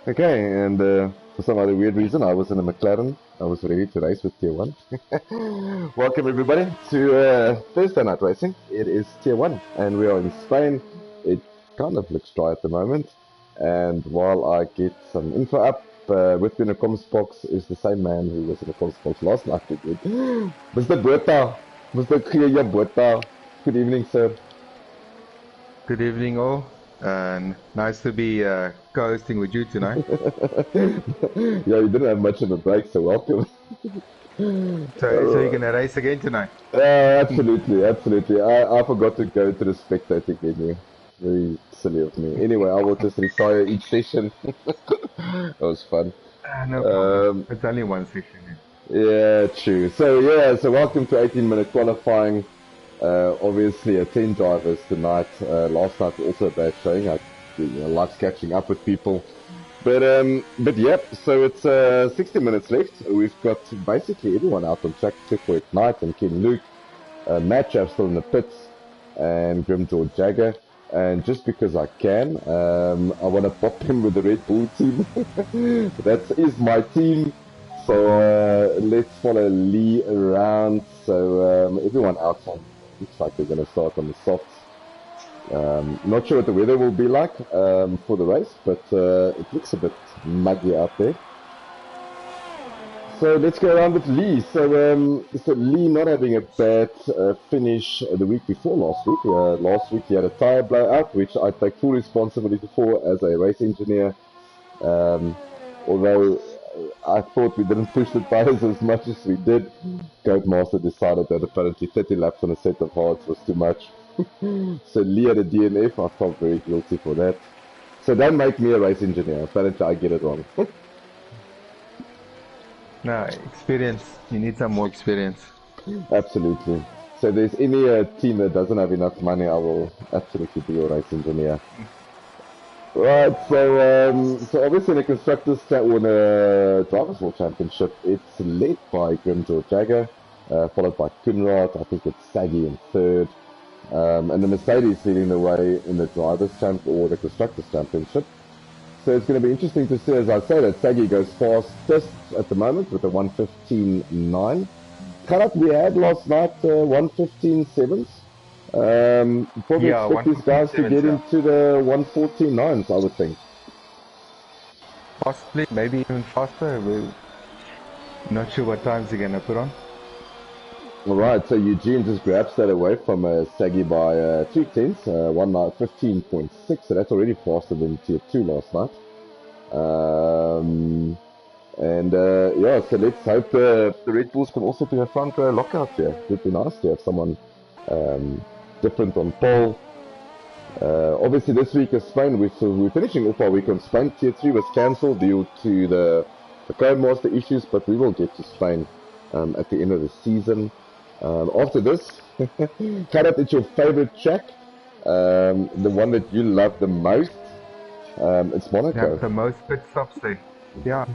Okay, and for some other weird reason, I was in a McLaren. I was ready to race with Tier 1. Welcome, everybody, to Thursday Night Racing. It is Tier 1, and we are in Spain. It kind of looks dry at the moment. And while I get some info up, with me in the comms box is the same man who was in the comms box last night. Mr. Bota, Mr. Kriya Bota. Good evening, sir. Good evening, all. And nice to be co-hosting with you tonight. Yeah, you didn't have much of a break, so welcome. So you're gonna race again tonight? Absolutely, absolutely. I forgot to go to the spectating menu. Very silly of me. Anyway, I will just retire each session. That was fun. No problem. It's only one session. Yeah, true. So welcome to 18-minute qualifying. Obviously, 10 drivers tonight. Last night was also a bad showing. I likes catching up with people. But yep, so it's 60 minutes left. We've got basically everyone out on track except for Ignite and Ken Luke. Matt Chav still in the pits, and Grim George Jagger. And just because I can, I want to pop him with the Red Bull team. That is my team. So let's follow Lee around. So everyone outside looks like they're going to start on the softs. Not sure what the weather will be like for the race, but it looks a bit muggy out there. So let's go around with Lee. So Lee not having a bad finish the week before last week. Last week he had a tire blowout, which I take full responsibility for as a race engineer. Although I thought we didn't push the tires as much as we did. Codemaster decided that apparently 30 laps on a set of hards was too much. So Lee had a DNF. I felt very guilty for that. So don't make me a race engineer. Apparently I get it wrong. No, experience. You need some more experience. Absolutely. So if there's any team that doesn't have enough money, I will absolutely be a race engineer. Right, so obviously in the Constructors or the Drivers' World Championship, it's led by Grim George Jagger, followed by Kunrad. I think it's Saggy in third. And the Mercedes leading the way in the Drivers' Champ or the Constructors' Championship. So it's going to be interesting to see, as I say, that Saggy goes fastest at the moment with a 1:15.9. Karat we had last night 1:15.7s. Probably expect these guys to get into the 1:14.9s, I would think. Possibly, maybe even faster. We're not sure what times they're going to put on. Alright, so Eugene just grabs that away from Saggy by 2 tenths, 1:15.6, so that's already faster than Tier 2 last night. Yeah, so let's hope the Red Bulls can also do a front row lockout here. It would be nice to have someone different on pole. Obviously this week is Spain, we're finishing off our week on Spain. Tier 3 was cancelled due to the Codemaster issues, but we will get to Spain at the end of the season. After this, Karat, it's your favorite track, the one that you love the most. It's Monaco. Yeah, the most pit stops there. Yeah,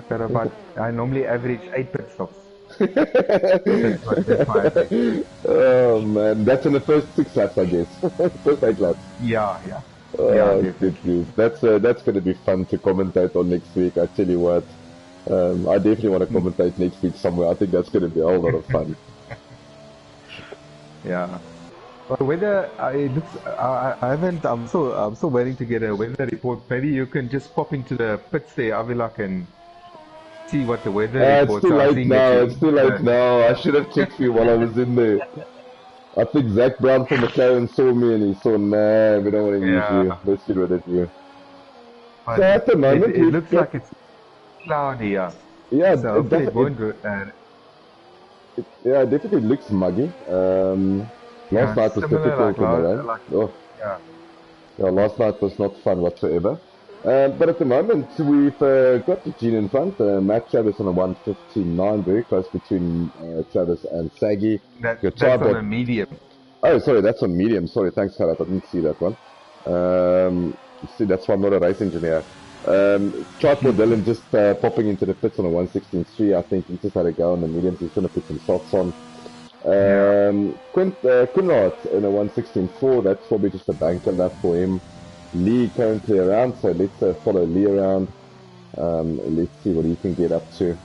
I normally average 8 pit stops. That's my average. Oh man, that's in the first 6 laps, I guess. First 8 laps. Yeah. Good news. That's going to be fun to commentate on next week. I tell you what, I definitely want to commentate next week somewhere. I think that's going to be a whole lot of fun. Yeah. But the weather, it looks. I haven't. I'm still waiting to get a weather report. Maybe you can just pop into the pits there, Avila, and see what the weather reports are. It's too late now. I should have checked for you while I was in there. I think Zach Brown from McLaren saw me and he saw, nah, we don't want to use you. Let's get rid of you. But so at the moment, it looks like it's cloudy. Yeah. Yeah, so it won't go. Yeah, it definitely looks muggy. Last night was difficult in the rain. Last night was not fun whatsoever. But at the moment, we've got Eugene in front. Matt Travis on a 1:15.9, very close between Travis and Saggy. That's on a medium. Oh, sorry, that's on medium. Sorry, thanks, Karat. I didn't see that one. See, that's why I'm not a race engineer. Tripod Dylan just popping into the pits on a 1:16.3. I think he just had a go on the mediums. He's going to put some softs on. Kunrad in a 1:16.4. That's probably just a banker lap for him. Lee currently around, so let's follow Lee around. Let's see what he can get up to.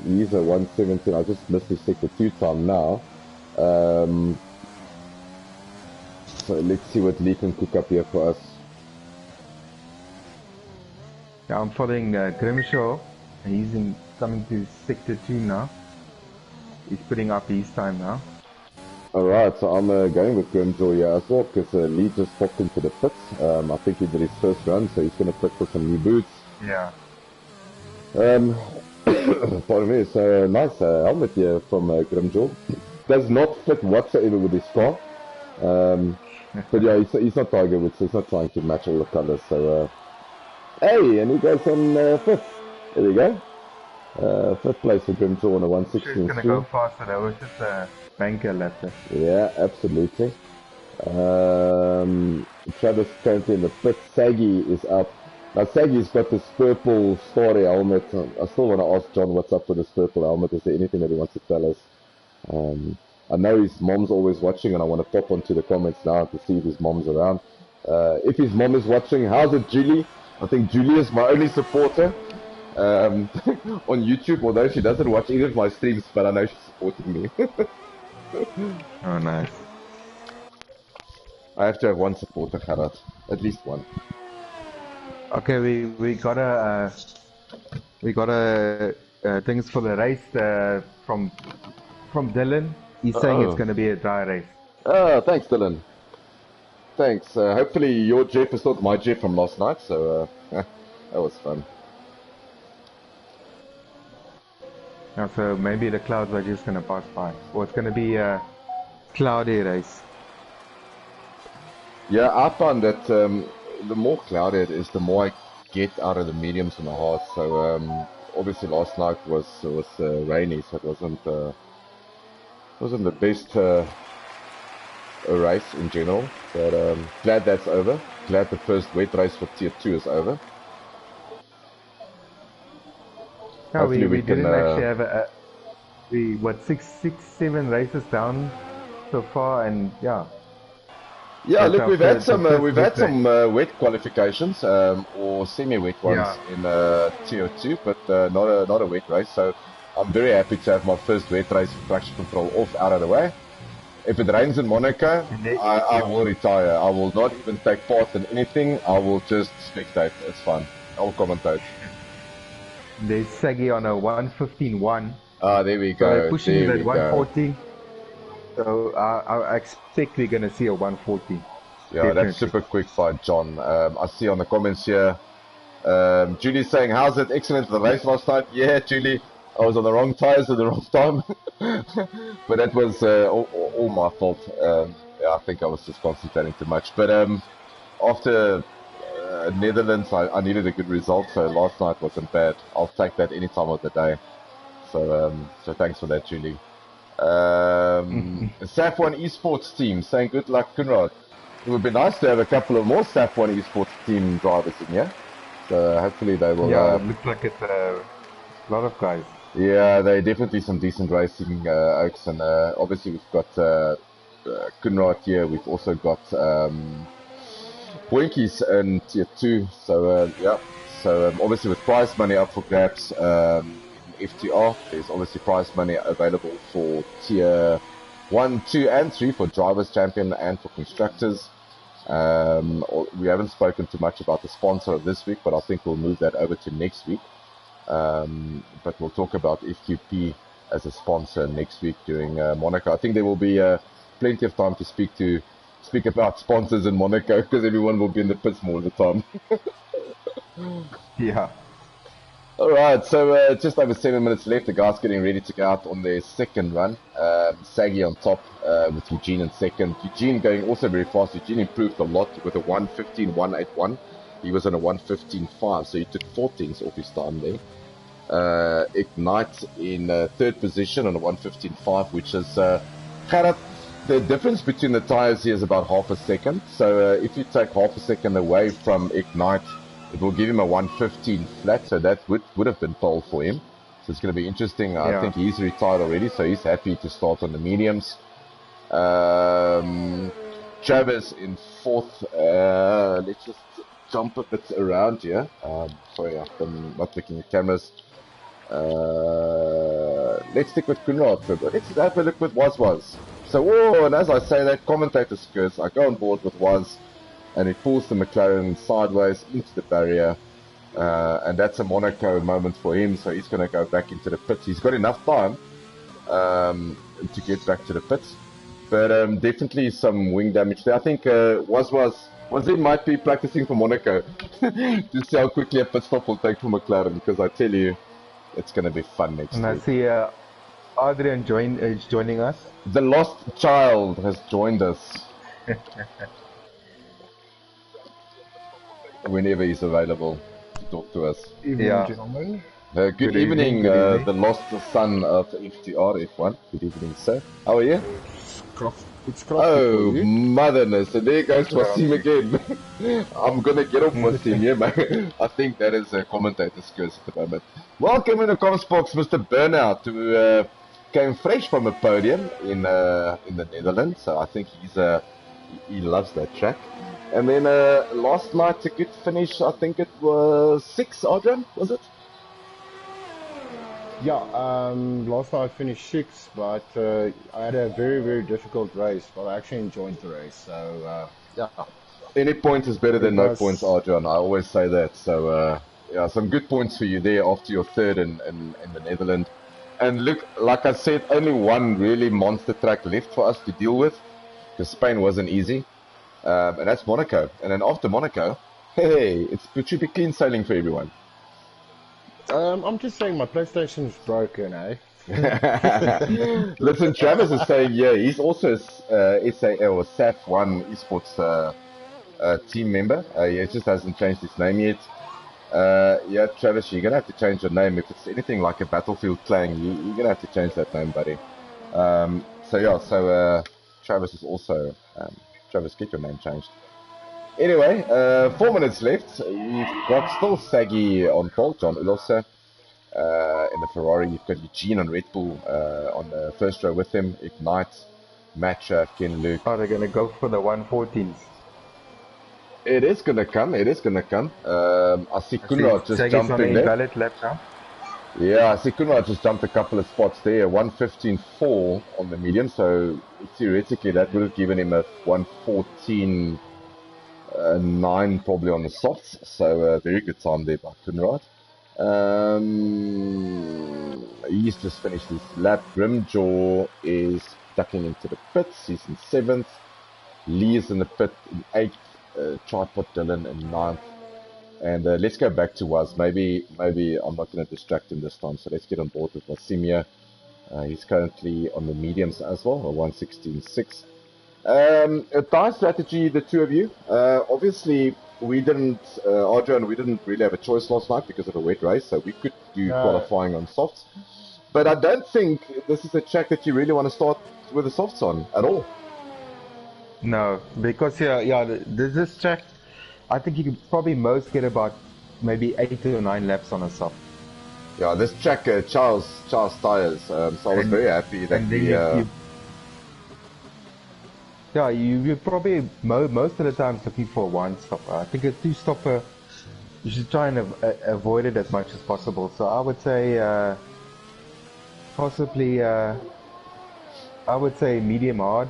He's a 117. I just missed his sector 2 time now. So let's see what Lee can cook up here for us. Yeah, I'm following Grimshaw. He's coming to sector 2 now. He's putting up his time now. Alright, so I'm going with Grimjaw here as well, because Lee just popped into the pits. I think he did his first run, so he's going to pit for some new boots. Yeah. Pardon me, so nice helmet here from Grimjaw. Does not fit whatsoever with his car. But yeah, he's not Tiger Woods, so he's not trying to match all the colors. So, hey, and he goes on 5th. There we go. 5th place for Grimjaw on a 116. He's going to go faster, that was just a banker lap there. Yeah, absolutely. Travis currently in the pit. Saggy is up. Now Saggy's got this purple story helmet. I still want to ask John what's up with this purple helmet. Is there anything that he wants to tell us? I know his mom's always watching, and I want to pop onto the comments now to see if his mom's around. If his mom is watching, how's it, Julie? I think Julie is my only supporter on YouTube, although she doesn't watch either of my streams, but I know she's supporting me. Oh, nice. I have to have one supporter, Gerard. At least one. Okay, we got a things for the race from Dylan. He's saying it's going to be a dry race. Oh, thanks, Dylan. Thanks. Hopefully your Jeff is not my Jeff from last night, so that was fun. Yeah, so maybe the clouds are just going to pass by. Or it's going to be a cloudy race. Yeah, I found that the more cloudy it is, the more I get out of the mediums and the hards. So obviously last night was rainy, so it wasn't the best race in general. But glad that's over. Glad the first wet race for Tier 2 is over. Yeah, we didn't actually have we 6-7 races down so far, and yeah. Yeah, look, we've had some wet qualifications or semi-wet ones in Tier 2, but not a wet race. So I'm very happy to have my first wet race for traction control out of the way. If it rains in Monaco, I will retire. I will not even take part in anything. I will just spectate. It's fun. I'll commentate. There's Saggy on a 1:15.1. Ah, there we go. So pushing it at 1:14. So I expect we're going to see a 1:14. Yeah, definitely. That's super quick by John. I see on the comments here, Julie's saying, how's it? Excellent the race last night. Yeah, Julie, I was on the wrong tires at the wrong time. But that was all my fault. Yeah, I think I was just concentrating too much. But after Netherlands, I needed a good result, so last night wasn't bad. I'll take that any time of the day. So thanks for that, Julie. SAF1 esports team saying good luck, Kunrad. It would be nice to have a couple of more SAF1 esports team drivers in here. So hopefully they will. Yeah, it looks like it's a lot of guys. Yeah, they're definitely some decent racing oaks, and obviously we've got Kunrad here. We've also got Boinkies in Tier 2. So yeah, so obviously with prize money up for grabs. FTR, there's obviously prize money available for Tier 1, 2 and 3 for Drivers Champion and for Constructors. We haven't spoken too much about the sponsor of this week, but I think we'll move that over to next week. But we'll talk about FQP as a sponsor next week during Monaco. I think there will be plenty of time to speak about sponsors in Monaco, because everyone will be in the pits more of the time. Yeah. Alright, so just over 7 minutes left. The guys getting ready to go out on their second run. Saggy on top with Eugene in second. Eugene going also very fast. Eugene improved a lot with a 1:15.181. He was on a 1:15.5, so he took 14s off his time there. Ignite in third position on a 1:15.5, which is Gerard, the difference between the tires here is about half a second. So if you take half a second away from Ignite, it will give him a 1:15 flat, so that would have been pole for him. So it's going to be interesting. Yeah. I think he's retired already, so he's happy to start on the mediums. Travis in fourth. Let's just jump a bit around here. Sorry, I'm not looking at cameras. Let's stick with Kunrad for a bit. Let's have a look with Was. So, oh, and as I say that, commentator skirts, I go on board with Was, and he pulls the McLaren sideways into the barrier, and that's a Monaco moment for him, so he's going to go back into the pits. He's got enough time to get back to the pits, but definitely some wing damage there. I think he might be practicing for Monaco to see how quickly a pit stop will take for McLaren, because I tell you, it's going to be fun next week. And I see Adrian is joining us. The lost child has joined us. Whenever he's available to talk to us. Evening, gentlemen. Good evening, the lost son of FTRF1. Good evening, sir. How are you? It's oh, motherness. And there goes Wasim again. I'm going to get off Wasim, yeah, mate. I think that is a commentator's curse at the moment. Welcome in the comments box, Mr. Burnout, who came fresh from a podium in the Netherlands. So I think he loves that track. And then last night, a good finish. I think it was 6, Adrian, was it? Yeah, last night I finished 6, but I had a very, very difficult race, but I actually enjoyed the race, so yeah. Any point is better than no points, Adrian. I always say that. So, yeah, some good points for you there after your third in the Netherlands. And look, like I said, only one really monster track left for us to deal with, because Spain wasn't easy, and that's Monaco. And then after Monaco, hey, it should be clean sailing for everyone. I'm just saying my PlayStation's broken, eh? Listen, Travis is saying, yeah, he's also a SAF1 esports team member. He just hasn't changed his name yet. Yeah, Travis, you're going to have to change your name. If it's anything like a Battlefield clan, you're going to have to change that name, buddy. Travis is also... Travis, get your name changed. Anyway, 4 minutes left. You've got still Saggy on pole, John Ulofse in the Ferrari. You've got Eugene on Red Bull on the first row with him. Ignite, Matcha, Ken Luke. Oh, they're going to go for the 114s. It is going to come. I see Kunrad just jumping there. Valid lap now. Yeah, I see Kunrad just jumped a couple of spots there. 115.4 on the medium, so theoretically that would have given him a 114. 9 probably on the softs, so very good time there by Kunrad. He's just finished his lap. Grimjaw is ducking into the pits. He's in 7th. Lee is in the pit in 8th. Tripod Dylan in 9th. And let's go back to Was. Maybe I'm not going to distract him this time, so let's get on board with Wasimia. He's currently on the mediums as well, a 116.6. A tie strategy, the two of you. Obviously, we didn't, Adrian, we didn't really have a choice last night because of a wet race, so we could do qualifying on softs. But I don't think this is a track that you really want to start with the softs on at all. No, because this track, I think you could probably most get about maybe 8 or 9 laps on a soft. Yeah, this track, Charles tires. So I was very happy that you're probably most of the time looking for a one stopper. I think a two stopper, you should try and avoid it as much as possible. So I would say possibly I would say medium hard.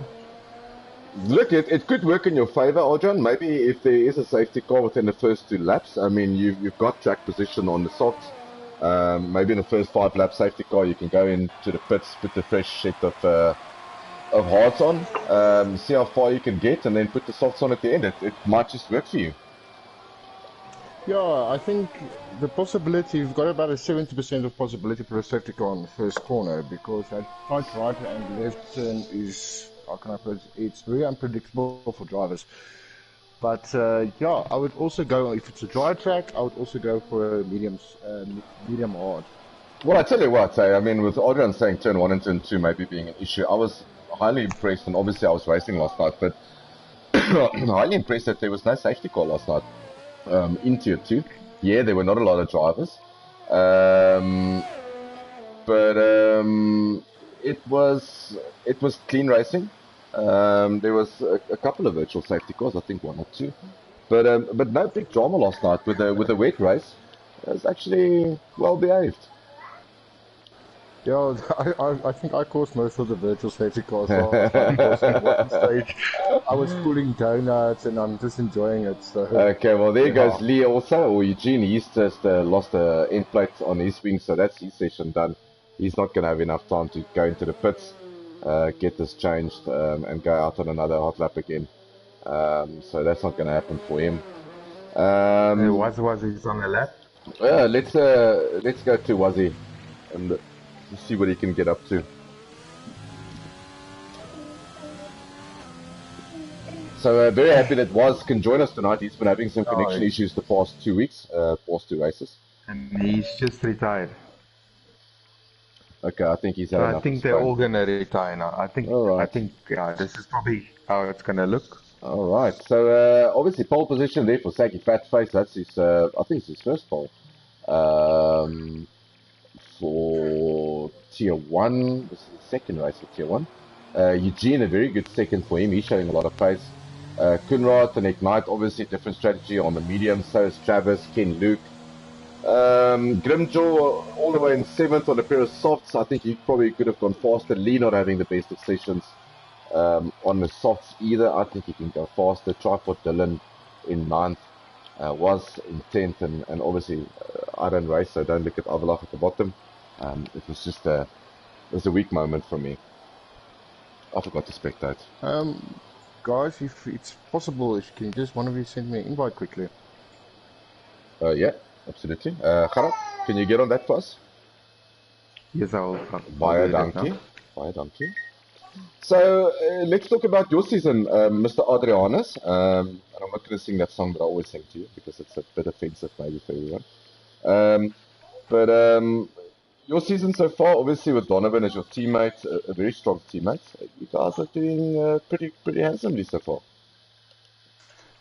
Look, it could work in your favor, Adrian. Maybe if there is a safety car within the first 2 laps. I mean, you've got track position on the softs. Maybe in the first 5 laps, safety car, you can go into the pits, put the fresh set of hards on, see how far you can get, and then put the softs on at the end. It might just work for you. Yeah, I think the possibility, you've got about a 70% of possibility for a safety car on the first corner, because that tight right and left turn is, how can I put it, it's very unpredictable for drivers. But yeah, I would also go, if it's a dry track, I would also go for a medium hard. Well, I tell you what, I mean, with Adrian saying turn 1 and turn 2 maybe being an issue, I was highly impressed, and obviously I was racing last night, but highly impressed that there was no safety car last night in tier 2. Yeah, there were not a lot of drivers, but it was clean racing. There was a couple of virtual safety cars, I think 1 or 2. But no big drama last night with the wet race. It was actually well behaved. Yeah, I think I caused most of the virtual safety cars last night because in one stage I was pulling donuts and I'm just enjoying it. So Okay, well there yeah, goes Lee also, or Eugene. He's just lost a end plate on his wing, so that's his session done. He's not going to have enough time to go into the pits, get this changed, and go out on another hot lap again. So that's not going to happen for him. Wazzy is on the lap. Let's go to Wazzy and see what he can get up to. So very happy that Waz can join us tonight. He's been having some connection issues the past 2 weeks, past 2 races. And he's just retired. Okay, I think he's had So enough. I think they're all gonna retire now. I think this is probably how it's gonna look. All right. So obviously pole position there for Saki Fatface. That's his. I think it's his first pole. For Tier 1, this is the second race for Tier 1. Eugene, a very good second for him. He's showing a lot of pace. Kunrad and Ignite, obviously different strategy on the medium. So is Travis, Ken, Luke. Grimjaw all the way in 7th on a pair of softs. I think he probably could have gone faster. Lee not having the best of sessions on the softs either. I think he can go faster. Tripod Dylan in 9th. Was in 10th, and obviously I don't race, so don't look at Avalach at the bottom. It was just it was a weak moment for me. I forgot to spectate. guys, if it's possible, if you can just one of you send me an invite quickly. Yeah, absolutely. Gerard, can you get on that for us? Yes, I'll Baie do that dankie. now. Baie dankie. So let's talk about your season, Mr. Adrianus. And I'm not going to sing that song that I always sing to you because it's a bit offensive maybe for everyone. But your season so far, obviously with Donovan as your teammate, a very strong teammate. You guys are doing pretty handsomely so far.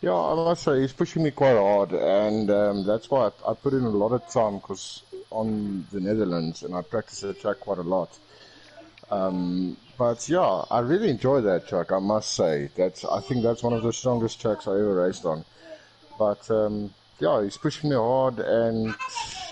Yeah, I must say he's pushing me quite hard, and that's why I put in a lot of time because on the Netherlands, and I practice the track quite a lot. But yeah, I really enjoy that track. I must say I think that's one of the strongest tracks I ever raced on. But yeah, he's pushing me hard, and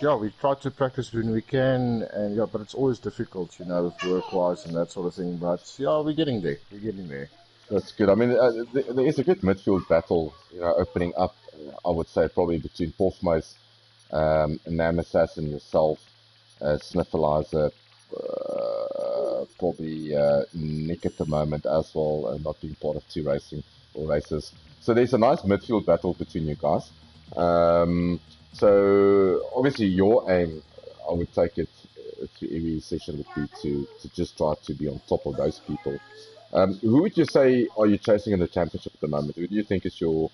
yeah, we try to practice when we can, and yeah, but it's always difficult, with work-wise and that sort of thing. But yeah, we're getting there. We're getting there. That's good. I mean, there is a good midfield battle, opening up. I would say probably between Porfmouse, Nam Assassin, yourself, Sniffleizer, probably Nick at the moment as well, not being part of 2 races. So there's a nice midfield battle between you guys. So obviously your aim, I would take it through every session would be to just try to be on top of those people. Who would you say are you chasing in the championship at the moment? Who do you think is your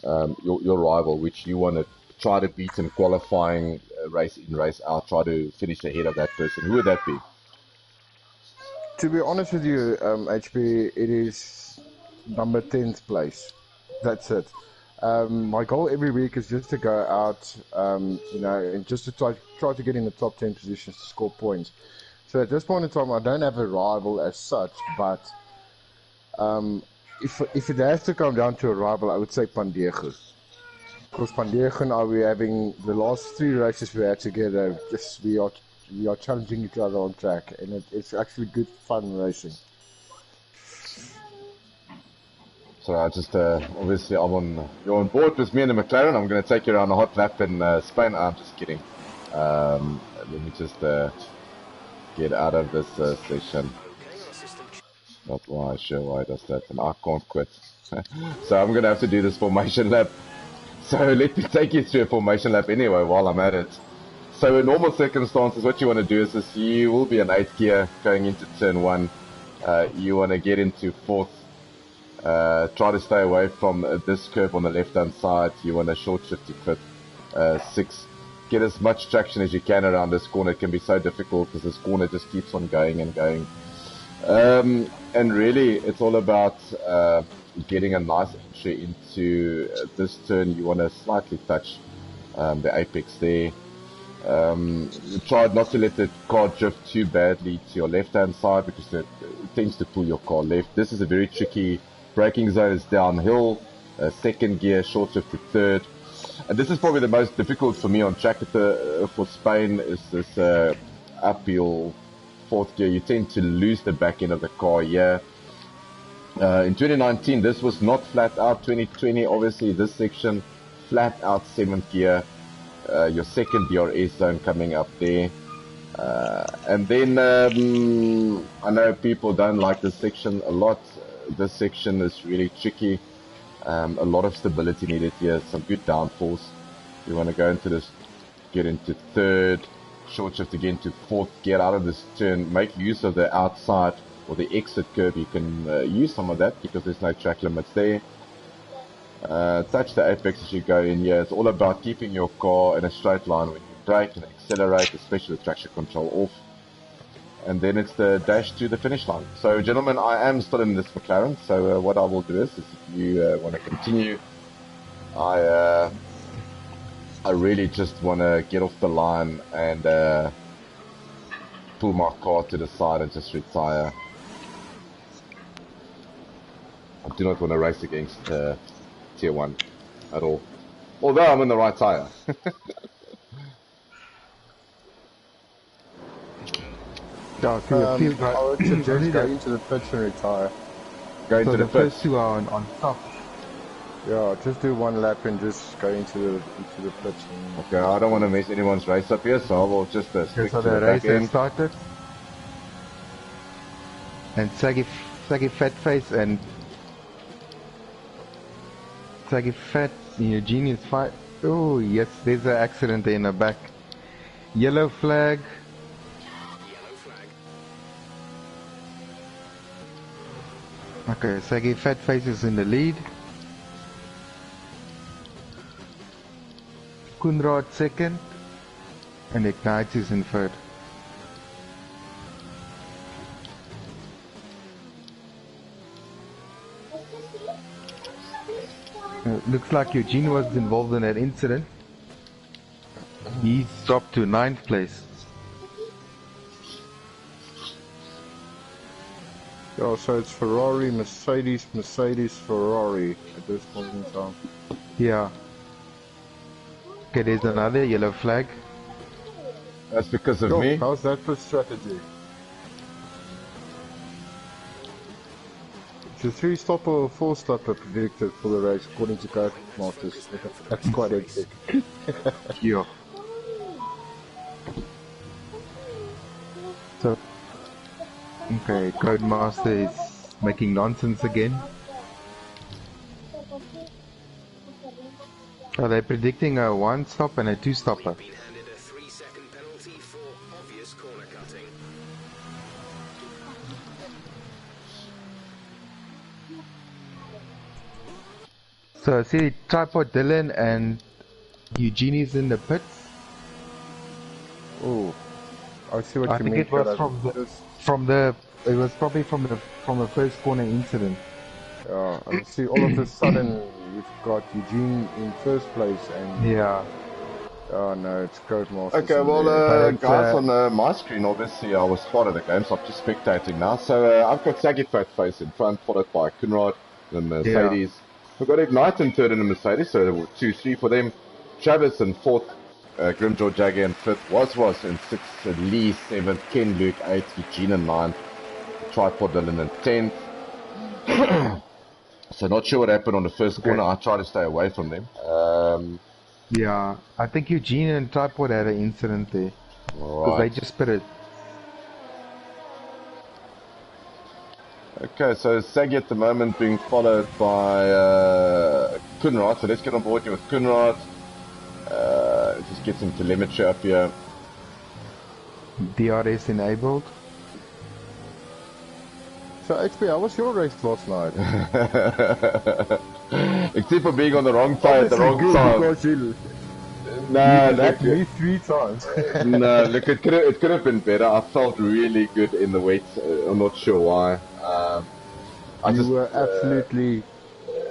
rival, which you want to try to beat in qualifying, race in, race out, try to finish ahead of that person? Who would that be? To be honest with you, HB, it is number 10th place. That's it. My goal every week is just to go out, and just to try to get in the top 10 positions to score points. So at this point in time, I don't have a rival as such, but if it has to come down to a rival, I would say Pandegu. Because Pandegu and I, we're having the last 3 races we had together, we are challenging each other on track, and it's actually good fun racing. So I just, obviously you're on board with me in the McLaren. I'm going to take you around a hot lap in Spain. I'm just kidding. Let me just get out of this session. Not sure why it does that, and I can't quit. So I'm going to have to do this formation lap. So let me take you through a formation lap anyway while I'm at it. So in normal circumstances, what you want to do is you will be in 8th gear going into turn 1. You want to get into 4th. Try to stay away from this curve on the left hand side. You want to short shift to 5th. 6th. Get as much traction as you can around this corner. It can be so difficult because this corner just keeps on going and going. And really, it's all about getting a nice entry into this turn. You want to slightly touch the apex there. Try not to let the car drift too badly to your left hand side because it tends to pull your car left. This is a very tricky braking zone. It's downhill. second gear, short shift to third. And this is probably the most difficult for me on track for Spain, is this uphill fourth gear. You tend to lose the back end of the car here. In 2019, this was not flat out. 2020, obviously, this section, flat out seventh gear. Your second DRS zone coming up there. And then I know people don't like this section a lot. This section is really tricky. A lot of stability needed here. Some good downforce. You want to go into this, get into third, short shift again to fourth, get out of this turn, make use of the outside or the exit curve. You can use some of that because there's no track limits there. Touch the apex as you go in here. It's all about keeping your car in a straight line when you brake and accelerate, especially with traction control off. And then it's the dash to the finish line. So gentlemen, I am still in this McLaren, so what I will do is if you want to continue, I really just want to get off the line and pull my car to the side and just retire. I do not want to race against Tier 1 at all, although I'm in the right tire. Yeah, so I would suggest go into the pits and retire. Go into the first pits. two are on top. Yeah, just do one lap and just go into the pits. Okay, I don't want to mess anyone's race up here, so I will just stick So to the the race back has end. started. And Saggy Fat Face and Saggy Fat Eugene is fine. Oh yes, there's an accident there in the back. Yellow flag. Okay, Saggy Fat Face is in the lead. Kunrad second. And Ignites is in third. Looks like Eugene was involved in that incident. He's dropped to 9th place. Yeah, so it's Ferrari, Mercedes, Mercedes, Ferrari at this point in time. Yeah. Okay, there's another yellow flag. That's because of Yo, me. how's that for strategy? It's a 3-stopper or 4-stopper predicted for the race according to Codemasters. That's quite hectic. Yeah. So, okay, Codemaster is making nonsense again. Are they predicting a 1-stop and a 2-stopper? Been handed a 3-second penalty for obvious corner cutting. So I see Tripod Dylan and Eugenie's in the pits. Oh, I see what I you think mean. it was Shadow. it was probably from the first corner incident. Yeah, and see, all of a sudden you've got Eugene in first place, and Yeah. oh no, it's Codemasters. Okay, in well, there. guys, on my screen, obviously, I was part of the game, so I'm just spectating now. So I've got Saggy Fat Face in front, followed by Kunrad, the Mercedes. We've got Ignite in third in the Mercedes, so there were 2-3 for them. Travis in fourth, Grimjaw Jagger in fifth, Was in sixth, Lee seventh, Ken Luke eighth, Eugene in ninth, Tripod Dylan in 10th. So not sure what happened on the first corner. I tried to stay away from them. Yeah, I think Eugene and Tripod had an incident there. Because they just put it. Okay, so Saggy at the moment being followed by Kunrad. So let's get on board here with Kunrad. Just get some telemetry up here. DRS enabled. So HP, how was your race last night? Except for being on the wrong side at the wrong time. Because you No, left me 3 times. no, look, it could have been better. I felt really good in the weights. I'm not sure why. You were absolutely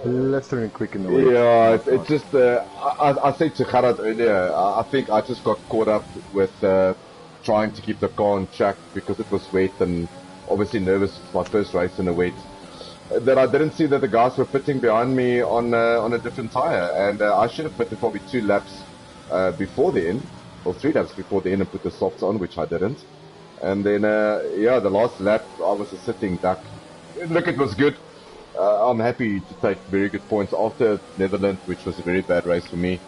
blistering quick in the way. Yeah, it's just, I said to Gerard earlier, I think I just got caught up with trying to keep the car on track because it was wet and obviously nervous. It's my first race in the wet. that I didn't see that the guys were pitting behind me on a different tire, and I should have pitted probably 2 laps before the end, or 3 laps before the end, and put the softs on, which I didn't. And then yeah, the last lap I was a sitting duck. Look, it was good. I'm happy to take very good points after Netherlands, which was a very bad race for me.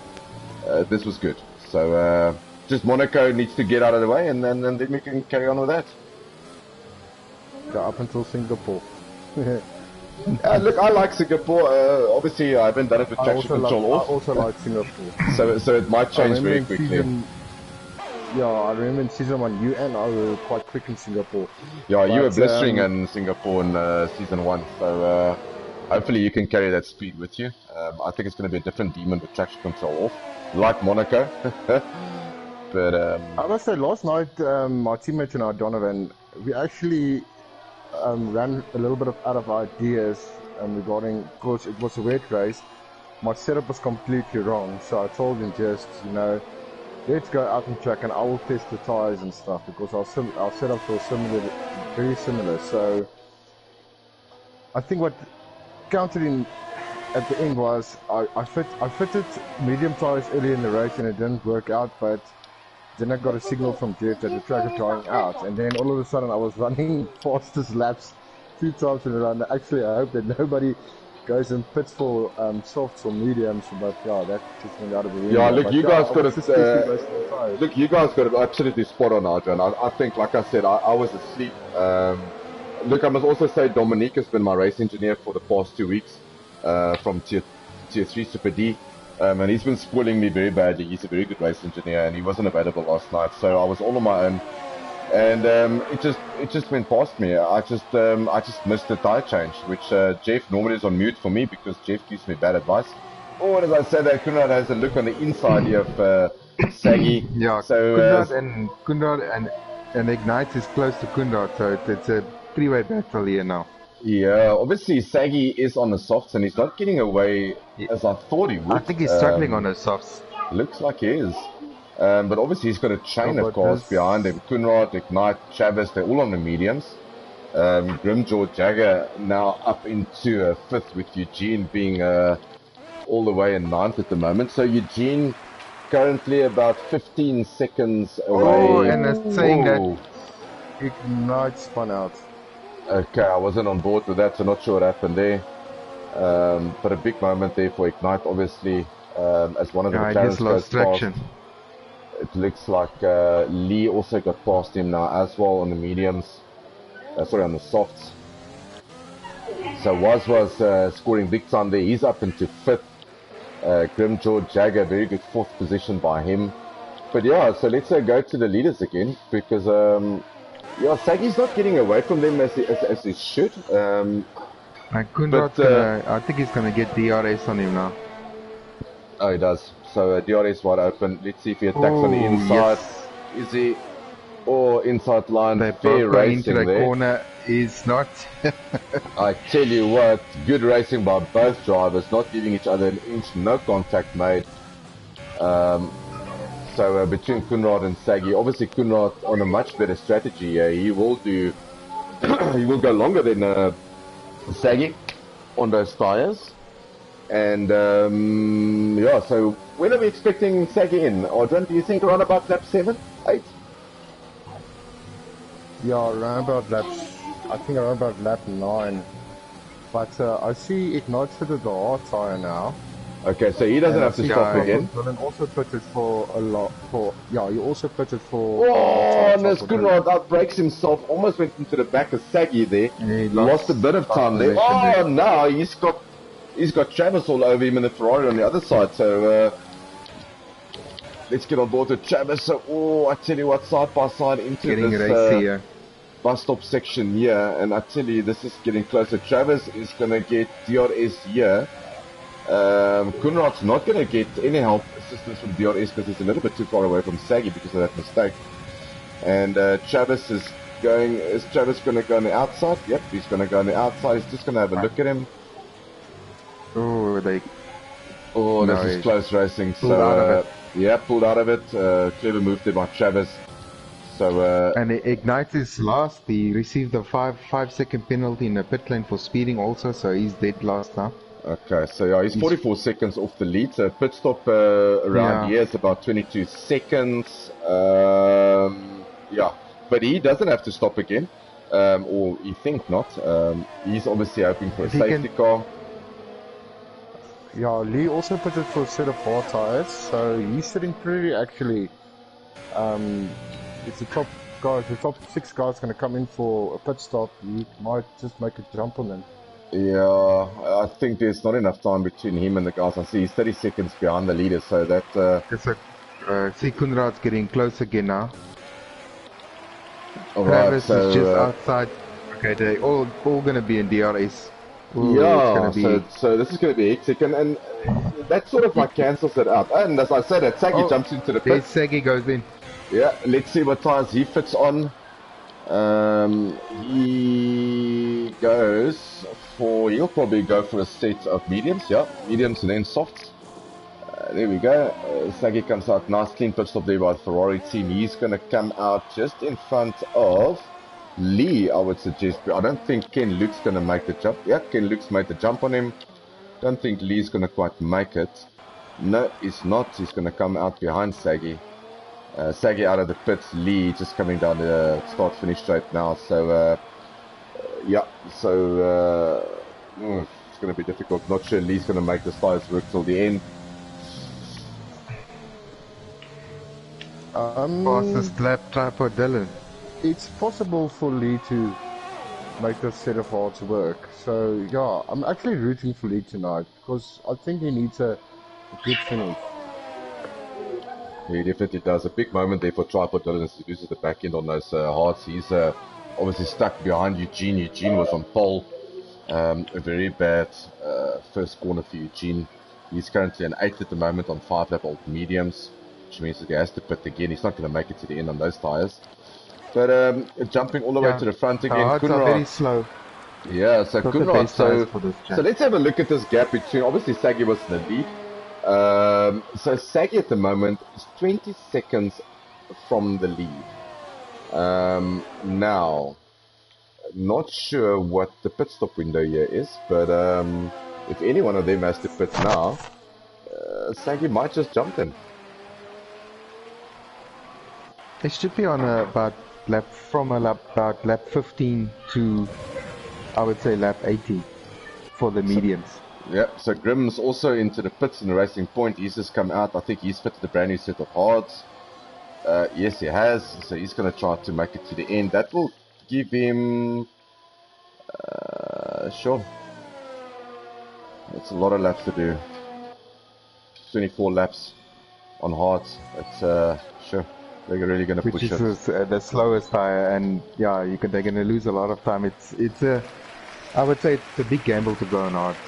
This was good. So just Monaco needs to get out of the way, and then we can carry on with that. Yeah, up until Singapore. Look, I like Singapore. Obviously, I haven't done it with traction control off. I also like Singapore. So it might change very quickly. Yeah, I remember in season 1, you and I were quite quick in Singapore. Yeah, you were blistering in Singapore in season 1, so hopefully you can carry that speed with you. I think it's going to be a different demon with traction control off, like Monaco. But I must say, last night, my teammate and I, Donovan, we actually ran a little bit out of ideas regarding, because it was a wet race. My setup was completely wrong, so I told him just, you know, let's go out and track, and I will test the tires and stuff, because our setups were very similar. So I think what counted in at the end was I fitted medium tires early in the race, and it didn't work out. But then I got a signal from Jeff that the track is drying out, and then all of a sudden I was running fastest laps 2 times in a row. Actually, I hope that nobody goes and pits for softs or mediums, but yeah, that just went out of the window. Yeah, look, but you guys got it. Look, you guys got it absolutely spot on, Adrian. I think, like I said, I was asleep. Look, I must also say Dominique has been my race engineer for the past 2 weeks from tier 3 Super D, and he's been spoiling me very badly. He's a very good race engineer, and he wasn't available last night, so I was all on my own. And it just went past me. I just missed the tire change, which Jeff normally is on mute for me because Jeff gives me bad advice. Or as I said, Kunrad has a look on the inside here of Saggy. Yeah, so Kunrad and Ignite is close to Kunrad, so it's a three-way battle here now. Yeah, obviously Saggy is on the softs and he's not getting away as I thought he would. I think he's struggling on the softs. Looks like he is. But obviously he's got a chain of cars behind him. Kunrad, Ignite, Chavez, they're all on the mediums. Grimjaw Jagger now up into 5th with Eugene being all the way in 9th at the moment. So Eugene currently about 15 seconds away. Oh, and it's saying that Ignite spun out. Okay, I wasn't on board with that, so not sure what happened there. But a big moment there for Ignite, obviously, as one of the McLarens goes past. It looks like Lee also got past him now as well on the mediums. Sorry, on the softs. So was scoring big time there. He's up into 5th. Grimjaw Jagger, very good 4th position by him. But yeah, so let's go to the leaders again, because yeah, Saggy's not getting away from them as he should. I think he's gonna get DRS on him now. Oh, he does. So DRS wide open. Let's see if he attacks on the inside. Yes. Is he? Or inside line. They fair both racing into the there. corner is not. I tell you what, good racing by both drivers, not giving each other an inch, no contact made. So between Kunrad and Saggy, obviously Kunrad on a much better strategy. He will do. He will go longer than Saggy on those tires. And yeah, so when are we expecting Saggy in? Adrian, do you think around about lap 7, 8? Yeah, around about laps. I think around about lap 9. But I see Ignite fitted the hard tire now. Okay, so he doesn't have to stop again. Dylan also fitted for a lot. Yeah, he also fitted for. Oh, and Kunrad outbrakes himself. Almost went into the back of Saggy there. He lost a bit of time there. Oh, now he's got Travis all over him in the Ferrari on the other side. So let's get on board with Travis. So, oh, I tell you what, side by side into getting this bus stop section here, and I tell you, this is getting closer. Travis is gonna get DRS here. Kunrad's not gonna get any help assistance from DRS because he's a little bit too far away from Saggy because of that mistake. And Travis is going. Is Travis gonna go on the outside? Yep, he's gonna go on the outside. He's just gonna have a look at him. Oh, this is close racing. So, yeah, pulled out of it. Clever move there by Travis. So And Ignite is last. He received a 5-second penalty in the pit lane for speeding also, so he's dead last now. okay, so yeah, he's 44 seconds off the lead. So pit stop around here is about 22 seconds. Yeah, but he doesn't have to stop again, or he think not. He's obviously hoping for a safety car. Yeah, Lee also put it for a set of hard tires, so he's sitting pretty actually. If the top guys, the top 6 guys going to come in for a pit stop, he might just make a jump on them. Yeah, I think there's not enough time between him and the guys. I see he's 30 seconds behind the leader, so that... see Kunrad's getting close again now. Alright, so... is just outside. Okay, they're all going to be in DRS. Ooh, yeah, so this is going to be hectic, and that sort of like cancels it out. And as I said, that Saggy jumps into the pit. Saggy goes in. Yeah, let's see what tires he fits on. He goes for, he'll probably go for a set of mediums, yeah, mediums and then softs. There we go. Saggy comes out, nice clean pit stop there by the Ferrari team. He's going to come out just in front of Lee, I would suggest. I don't think Ken Luke's going to make the jump. Yeah, Ken Luke's made the jump on him. Don't think Lee's going to quite make it. No, he's not. He's going to come out behind Saggy. Saggy out of the pits, Lee just coming down the start-finish straight now. So, yeah, so it's going to be difficult. Not sure Lee's going to make the tires work till the end. Fastest lap time for Dylan. It's possible for Lee to make this set of hards work. So, yeah, I'm actually rooting for Lee tonight because I think he needs a good finish. He definitely does. A big moment there for Tripod Dylan as he loses the back end on those hards. He's obviously stuck behind Eugene. Eugene was on pole. A very bad first corner for Eugene. He's currently an 8th at the moment on 5-lap old mediums, which means that he has to pit again. He's not going to make it to the end on those tires. But jumping all the way to the front again. Hards are very slow. Yeah, so Kunrad. So let's have a look at this gap between. Obviously, Saggy was in the lead. So Saggy at the moment is 20 seconds from the lead. Now, not sure what the pit stop window here is, but if any one of them has to pit now, Saggy might just jump in. They should be on about lap 15 to, I would say, lap 80 for the mediums. Yeah, so Grimm's also into the pits in the Racing Point. He's just come out. I think he's fitted a brand new set of hards. Yes, he has. So he's going to try to make it to the end. That will give him... sure. It's a lot of laps to do. 24 laps on hards. It's, sure. They're really going to push it. Which is the slowest tire, and yeah, they're going to lose a lot of time. It's a... I would say it's a big gamble to go on hards.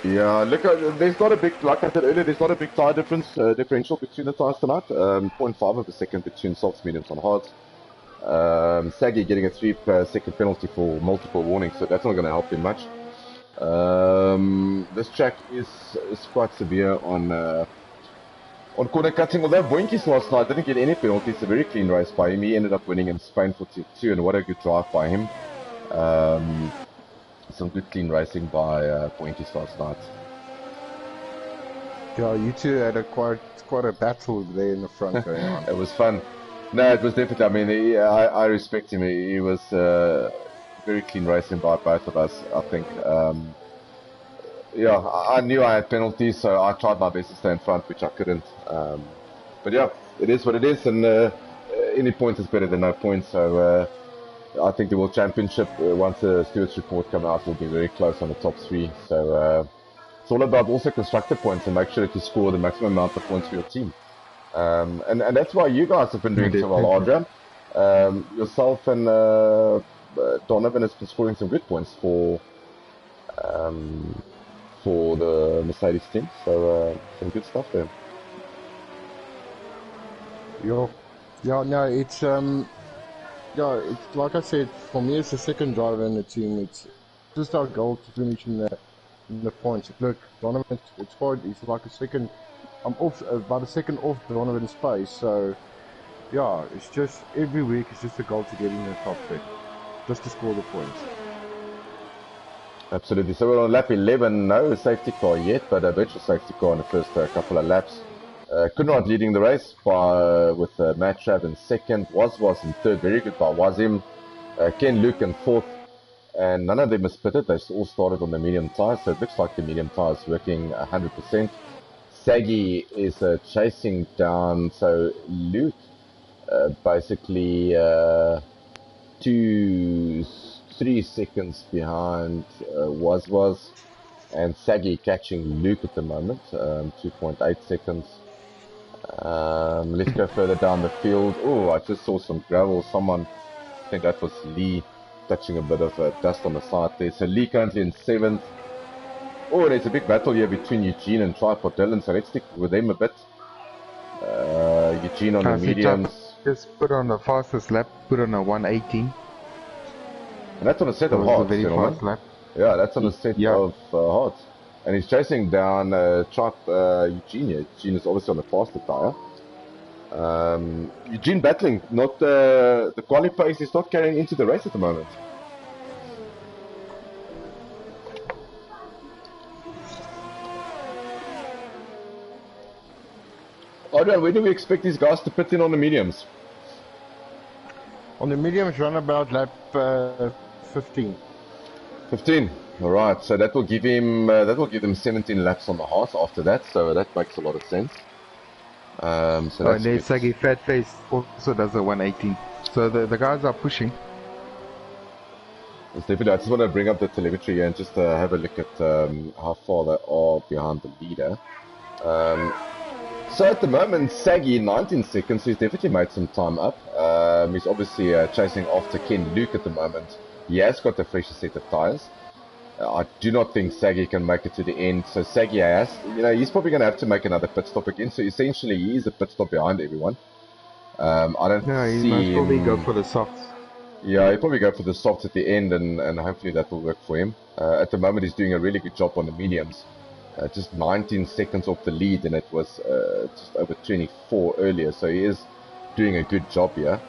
Yeah, look, there's not a big, like I said earlier, there's not a big tire differential between the tires tonight. 0.5 of a second between softs, mediums, and hards. Saggy getting a 3-second penalty for multiple warnings, so that's not going to help him much. This track is quite severe on corner cutting. Although Boinkies last night didn't get any penalties, a very clean race by him. He ended up winning in Spain for T2, and what a good drive by him. Some good clean racing by Boinkies last night. Yeah, you two had quite a battle there in the front going on. It was fun. No, it was definitely. I mean, I respect him. He was very clean racing by both of us, I think. Yeah, I knew I had penalties, so I tried my best to stay in front, which I couldn't. But yeah, it is what it is, and any point is better than no points. So I think the World Championship, once the Stewards report comes out, will be very close on the top 3. So it's all about also constructor points and make sure that you score the maximum amount of points for your team. And that's why you guys have been doing so well, Adrian. Yourself and Donovan has been scoring some good points for the Mercedes team. So some good stuff there. Yeah, no, it's like I said, for me as the second driver in the team, it's just our goal to finish in the points. Look, Donovan, it's like a second. I'm off about a second off Donovan's pace, so Yeah, it's just every week it's just a goal to get in the top 10, just to score the points. Absolutely. So we're on lap 11. No safety car yet, but a virtual safety car in the first couple of laps. Kunrad leading the race with Matt Trav in second. Was in third. Very good by Wazim. Ken Luke in fourth. And none of them is pitted. They all started on the medium tyres, so it looks like the medium tyre is working 100%. Saggy is chasing down, so Luke basically 3 seconds behind was, and Saggy catching Luke at the moment, 2.8 seconds. Let's go further down the field. Oh, I just saw some gravel. Someone, I think that was Lee, touching a bit of dust on the side there. So Lee currently in 7th. Oh, there's a big battle here between Eugene and Tripod Dylan, so let's stick with them a bit. Eugene on the mediums. Just put on the fastest lap, put on a 118. And that's on a set of hards, very fast lap. Yeah, that's on a set of hards. And he's chasing down Eugene here. Eugene is obviously on the faster tyre. Eugene battling, not the quali pace is not carrying into the race at the moment. Adrian, when do we expect these guys to pit in on the mediums? On the mediums, run about lap 15. 15. All right. So that will give him 17 laps on the horse after that. So that makes a lot of sense. So that's and Saggy Fatface also does a 118. So the guys are pushing. It's definitely. I just want to bring up the telemetry here and just have a look at how far they are behind the leader. So at the moment, Saggy 19 seconds, so he's definitely made some time up. He's obviously chasing after Ken Luke at the moment. He has got a fresher set of tyres. I do not think Saggy can make it to the end. So Saggy has, he's probably going to have to make another pit stop again. So essentially, he is a pit stop behind everyone. I don't see he must probably him... go for the softs. Yeah, he'll probably go for the softs at the end, and hopefully that will work for him. At the moment, he's doing a really good job on the mediums. Just 19 seconds off the lead, and it was just over 24 earlier, so he is doing a good job here.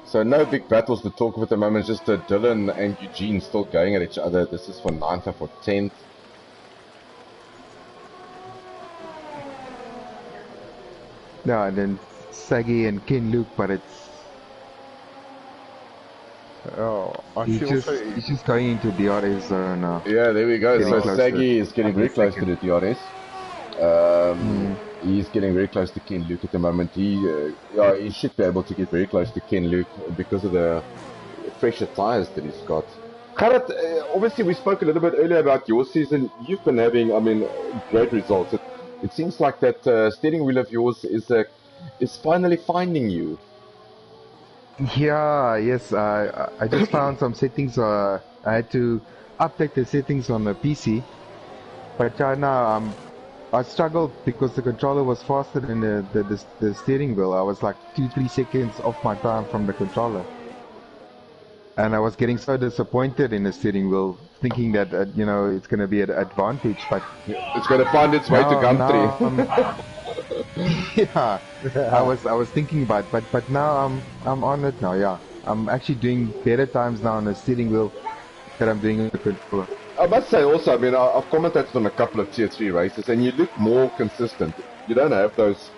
So no big battles to talk of at the moment, just Dylan and Eugene still going at each other. This is for 9th and for 10th. Yeah, and then Saggy and Ken Luke, but it's... he's just going into DRS zone now. Yeah, there we go. So Saggy is getting very close to the DRS. He's getting very close to Ken Luke at the moment. He should be able to get very close to Ken Luke because of the fresher tyres that he's got. Gerrit, obviously we spoke a little bit earlier about your season. You've been having, great results. It seems like that steering wheel of yours is finally finding you. Yeah, yes, I just found some settings. I had to update the settings on the PC, but now I struggled because the controller was faster than the steering wheel. I was like 2-3 seconds off my time from the controller, and I was getting so disappointed in the steering wheel, thinking that it's going to be an advantage, but it's going to find its way to Gumtree. Yeah, I was thinking about it, but now I'm on it now. Yeah, I'm actually doing better times now on the steering wheel than I'm doing on the controller. I must say also, I've commentated on a couple of tier 3 races, and you look more consistent. You don't have those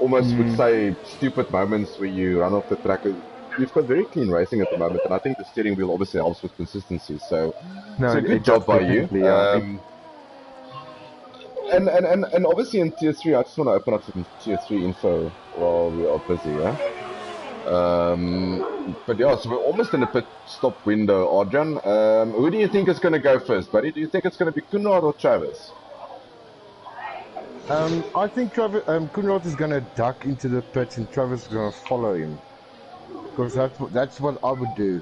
almost would say stupid moments where you run off the track. You've got very clean racing at the moment, and I think the steering wheel obviously helps with consistency. So it's a good job by you. And obviously in tier 3, I just want to open up some tier 3 info while we are busy, yeah? But yeah, so we're almost in the pit stop window, Adrian. Who do you think is going to go first, buddy? Do you think it's going to be Kunrad or Travis? I think Kunrad is going to duck into the pit and Travis is going to follow him. Because that's what I would do.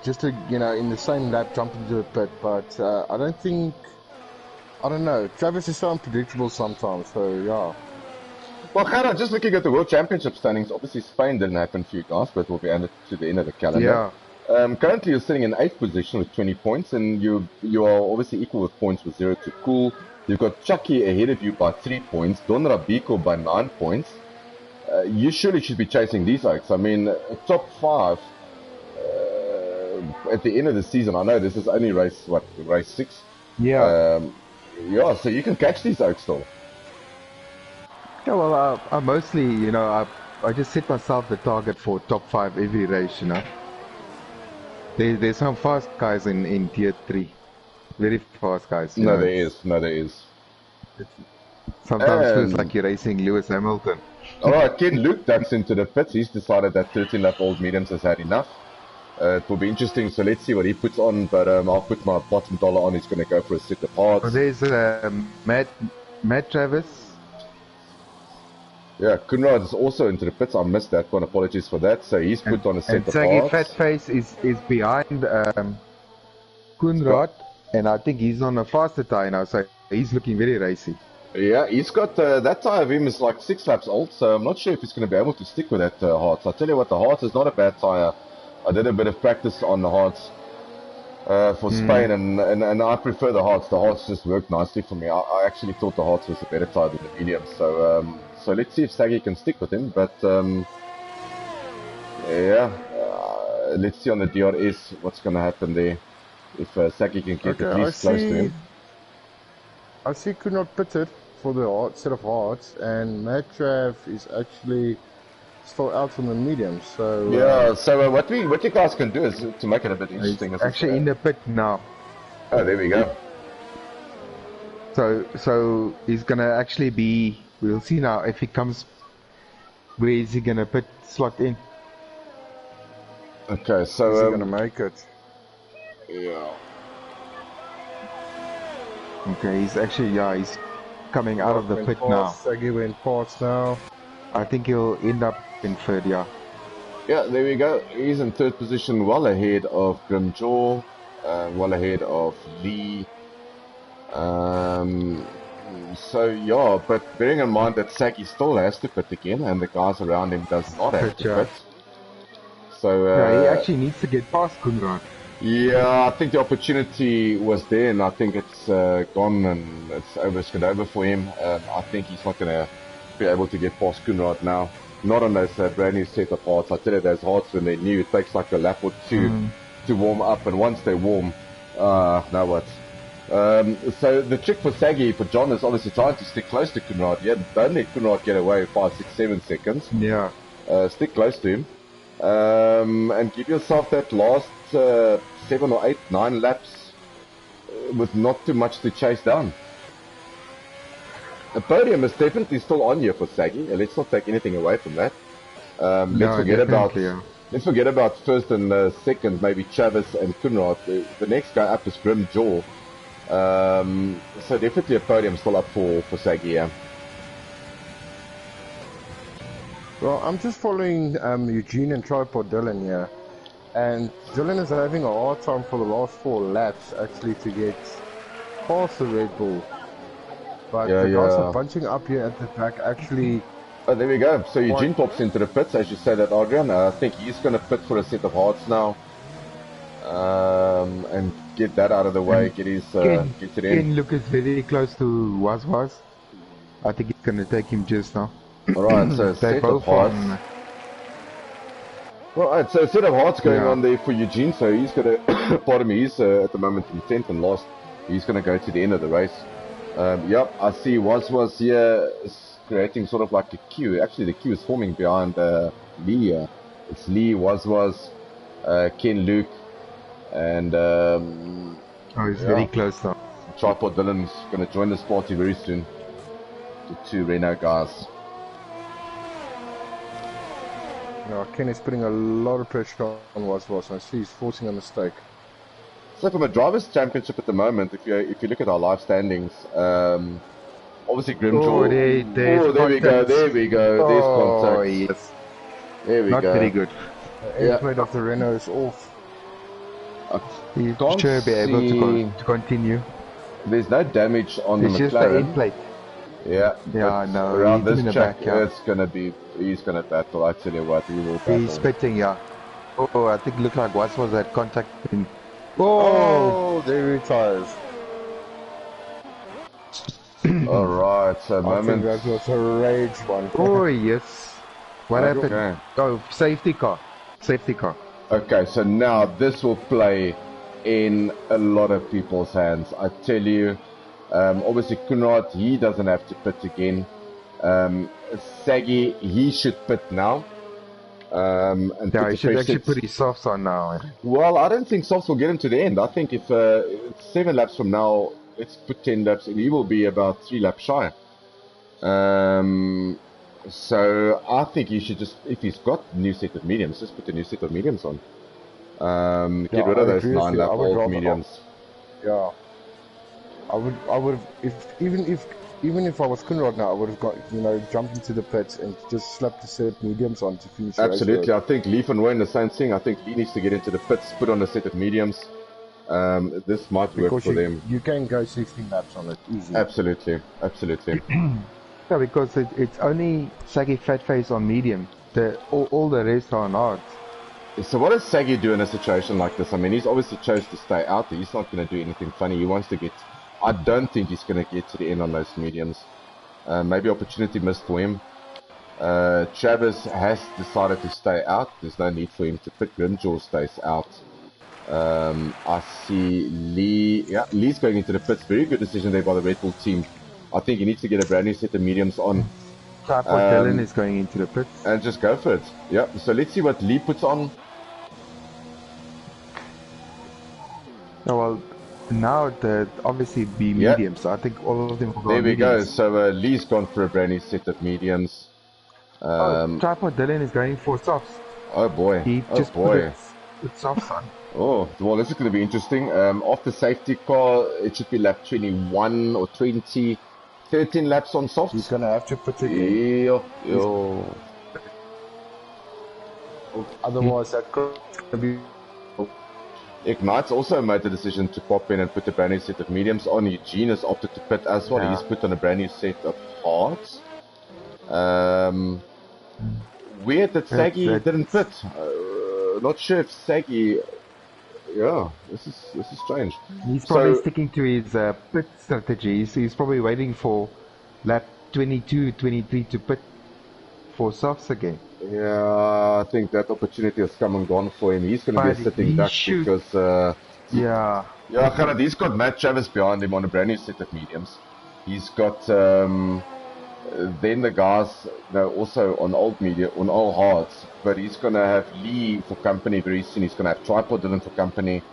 Just to, in the same lap jump into the pit. But I don't know. Travis is so unpredictable sometimes, so yeah. Well, Gerrit, just looking at the World Championship standings, obviously Spain didn't happen for you guys, but we'll be added to the end of the calendar. Yeah. Currently, you're sitting in 8th position with 20 points, and you are obviously equal with points with 0 to Cool. You've got Chucky ahead of you by 3 points, Don Rabiko by 9 points. You surely should be chasing these oaks. I mean, top 5 at the end of the season. I know this is only race 6. Yeah. Yeah, so you can catch these oaks still. Yeah, well, I mostly, I just set myself the target for top 5 every race, There's some fast guys in tier 3. Very fast guys. No, there is. Sometimes feels like you're racing Lewis Hamilton. Alright, Ken Luke ducks into the pits. He's decided that 13-lap-old mediums has had enough. It will be interesting, so let's see what he puts on, but I'll put my bottom dollar on. He's going to go for a set of hards. Oh, there's Matt Travis. Yeah, Kunrad is also into the pits. I missed that one. Apologies for that. So he's put on a set of Saggy hards. Fatface is behind Kunrad, and I think he's on a faster tyre now, so he's looking very racy. Yeah, he's got that tyre of him is like 6 laps old, so I'm not sure if he's going to be able to stick with that hards. I tell you what, the hards is not a bad tyre. I did a bit of practice on the hards for Spain, and I prefer the hards. The hards just work nicely for me. I actually thought the hards was a better tyre than the medium, so let's see if Saggy can stick with him. But yeah, let's see on the DRS what's going to happen there. If Saggy can get at least close to him. I see Kunrad pitted for the set of hards, and Matrav is actually still out from the medium. So yeah. So what you guys can do is to make it a bit interesting. He's actually in the pit now. Oh, there we go. So he's gonna actually be. We'll see now if he comes. Where is he gonna pit slot in? Okay, so is he gonna make it? Yeah. Okay, he's actually he's coming out of the pit now. Saggy went past now. I think he'll end up in 3rd, yeah. Yeah, there we go. He's in 3rd position, well ahead of Grimjaw, well ahead of Lee. So yeah, but bearing in mind that Saggy still has to pit again, and the guys around him does not have to pit. So he actually needs to get past Kunrad. Yeah, I think the opportunity was there, and I think it's gone, and it's over for him. I think he's not going to be able to get past Kunrad now. Not on those brand new set of hards. I tell you, those hards, when they're new, it takes like a lap or two to warm up, and once they warm, now what? So the trick for Saggy, for John, is obviously trying to stick close to Kunrad. Yeah, don't let Kunrad get away 5, 6, 7 seconds. Yeah. Stick close to him, and give yourself that last 7 or 8, 9 laps with not too much to chase down. The podium is definitely still on here for Saggy. Let's not take anything away from that. Let's forget about 1st and 2nd, maybe Travis and Kunrad. The next guy up is Grim Jaw. So definitely a podium still up for Saggy. Yeah. Well, I'm just following Eugene and Tripod Dylan here. And Dylan is having a hard time for the last 4 laps actually to get past the Red Bull. But the guys are bunching up here at the back actually. Oh, there we go. So Eugene pops into the pits, as you say that, Adrian. I think he's going to pit for a set of hards now. And get that out of the way, get it in. Ken Luke is very close to Was. I think it's going to take him just now. Alright, so set of hards. Right, so a set of hards going on there for Eugene, so he's going to, pardon me, he's at the moment in 10th and last. He's going to go to the end of the race. Yep, I see Was here is creating sort of like a queue. Actually, the queue is forming behind Lee. It's Lee, Was, Ken Luke, and he's very close now. Tripod Dylan's going to join this party very soon. The 2 Renault guys. No, Ken is putting a lot of pressure on Was. I see he's forcing a mistake. So from a drivers' championship at the moment, if you look at our live standings, obviously Grimjaw. There we go. There's contact. Yes. There we go. Not very good. The end plate of the Renault is off. He should be able to continue. There's no damage on the McLaren. It's just the end plate. Yeah. Yeah, no. Around this track, it's gonna be. He's gonna battle. I tell you what, he will battle. He's spitting, yeah. Oh, I think looked like what was that contact in. Oh, Oh, there he retires. Alright, so I think moment. that was a rage one. oh yes. What happened? Okay. Oh, safety car. Safety car. Okay, so now this will play in a lot of people's hands. I tell you, obviously Kunrad, he doesn't have to pit again. Saggy, he should pit now. And Yeah, put he the should actually pressure. put his softs on now. Well, I don't think Softs will get him to the end. I think if it's 7 laps from now, let's put 10 laps in, he will be about 3 laps shy. So I think he should just, if he's got new set of mediums, just put a new set of mediums on. Get Yeah, rid I of those agree with 9 you. lap I would old rather, mediums. yeah. I would, even if I was Kunrad now, I would have got, jumped into the pits and just slapped the set of mediums on to finish the race. Absolutely. I think Leaf and Wayne the same thing. I think Lee needs to get into the pits, put on a set of mediums. This might work Because for them. you can go 16 laps on it easy. Absolutely. Absolutely. Yeah, because it's only saggy fat face on medium. All the rest are on hard. So what does Saggy do in a situation like this? I mean, he's obviously chose to stay out there. He's not going to do anything funny. He wants to get... I don't think he's going to get to the end on those mediums. Maybe opportunity missed for him. Travis has decided to stay out. There's no need for him to pit. Grimjaw stays out. I see Lee... Yeah, Lee's going into the pits. Very good decision there by the Red Bull team. I think he needs to get a brand new set of mediums on. Tripod Dylan is going into the pits. And just go for it. Yep. So let's see what Lee puts on. Oh, well, now the obviously be mediums. So I think all of them will go There we mediums. go. So Lee's gone for a brand new set of mediums. Tripod Dylan is going for softs. Oh boy. He Oh just boy. put softs on. Oh, well, this is going to be interesting. Off the safety car, it should be lap 21 or 20. 13 laps on softs. He's going to have to put it in. Otherwise, that could be... Ignite's also made the decision to pop in and put a brand new set of mediums on. Eugene has opted to pit as well. Yeah. He's put on a brand new set of hards. Weird that Saggy didn't pit. Not sure if Saggy... Yeah, this is strange. He's probably sticking to his pit strategy. He's probably waiting for lap 22, 23 to pit for softs again. Yeah, I think that opportunity has come and gone for him. He's going to be a sitting duck because... yeah, Gerard, he's got Matt Travis behind him on a brand new set of mediums. He's got then the guys also on old hards, but he's going to have Lee for company very soon. He's going to have Tripod Dylan for company.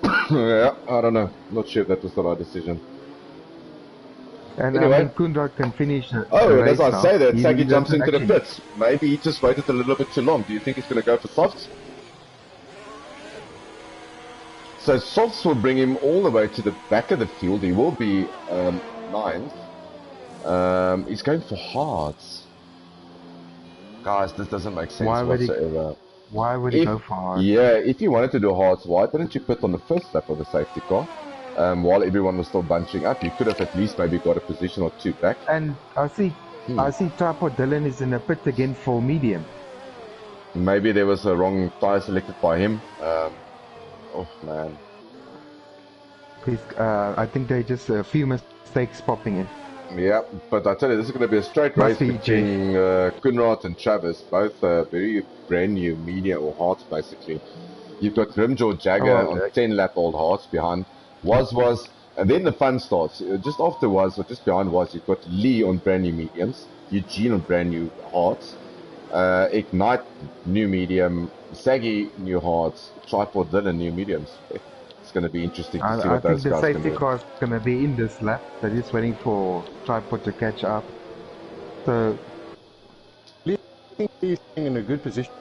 Yeah, I don't know. Not sure if that was the right decision. and Anyway. I mean, Kundrak can finish the As race I now. say that, He Saggy jumps doesn't into the actually- pits. Maybe he just waited a little bit too long. Do you think he's going to go for softs? So softs will bring him all the way to the back of the field. He will be ninth. He's going for hards. Guys, this doesn't make sense whatsoever. Why would he go for hard? Yeah, if you wanted to do hards, why didn't you put on the first lap of the safety car? While everyone was still bunching up, you could have at least maybe got a position or two back. And I see Tripod Dylan is in the pit again for medium. Maybe there was a wrong tyre selected by him. Oh man. I think they just a few mistakes popping in. Yeah, but I tell you, this is going to be a straight race between Kunrad and Travis, both very brand new media or hearts basically. You've got Grimjaw Jagger on 10 lap old hearts behind. Was, and then the fun starts. Just after Was, or just behind Was, you've got Lee on brand new mediums, Eugene on brand new hearts, Ignite new medium, Saggy new hearts, Tripod Dylan new mediums. It's going to be interesting to see what those guys can do. I think the safety car is going to be in this lap. They're just waiting for Tripod to catch up. So He's in a good position.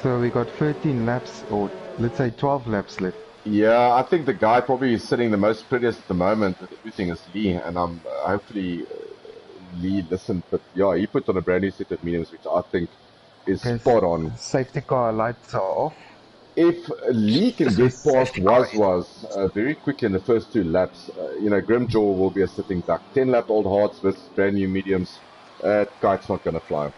So we got 13 laps, or let's say 12 laps left. Yeah, I think the guy probably is sitting the most prettiest at the moment with everything is Lee, and hopefully Lee listened. But yeah, he put on a brand new set of mediums, which I think is spot on. Safety car lights are off. If Lee can get past Was very quickly in the first 2 laps, Grimjaw will be a sitting duck. 10 lap old hearts with brand new mediums. Kite's not going to fly.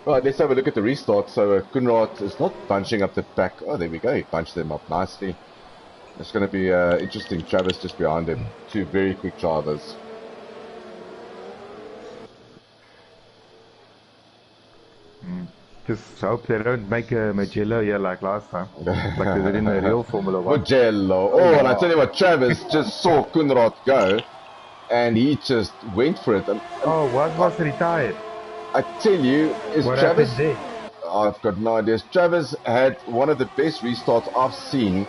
Right, let's have a look at the restart. So Kunrad is not bunching up the back. Oh, there we go. He bunched them up nicely. It's going to be interesting. Travis just behind him. Two very quick drivers. Just hope they don't make a Magello here like last time, like they did in the real Formula One. Mugello. Oh, and I tell you what, Travis just saw Kunrad go, and he just went for it. Oh, was retired. I tell you, is What Travis? happened there? I've got no idea. Travis had one of the best restarts I've seen.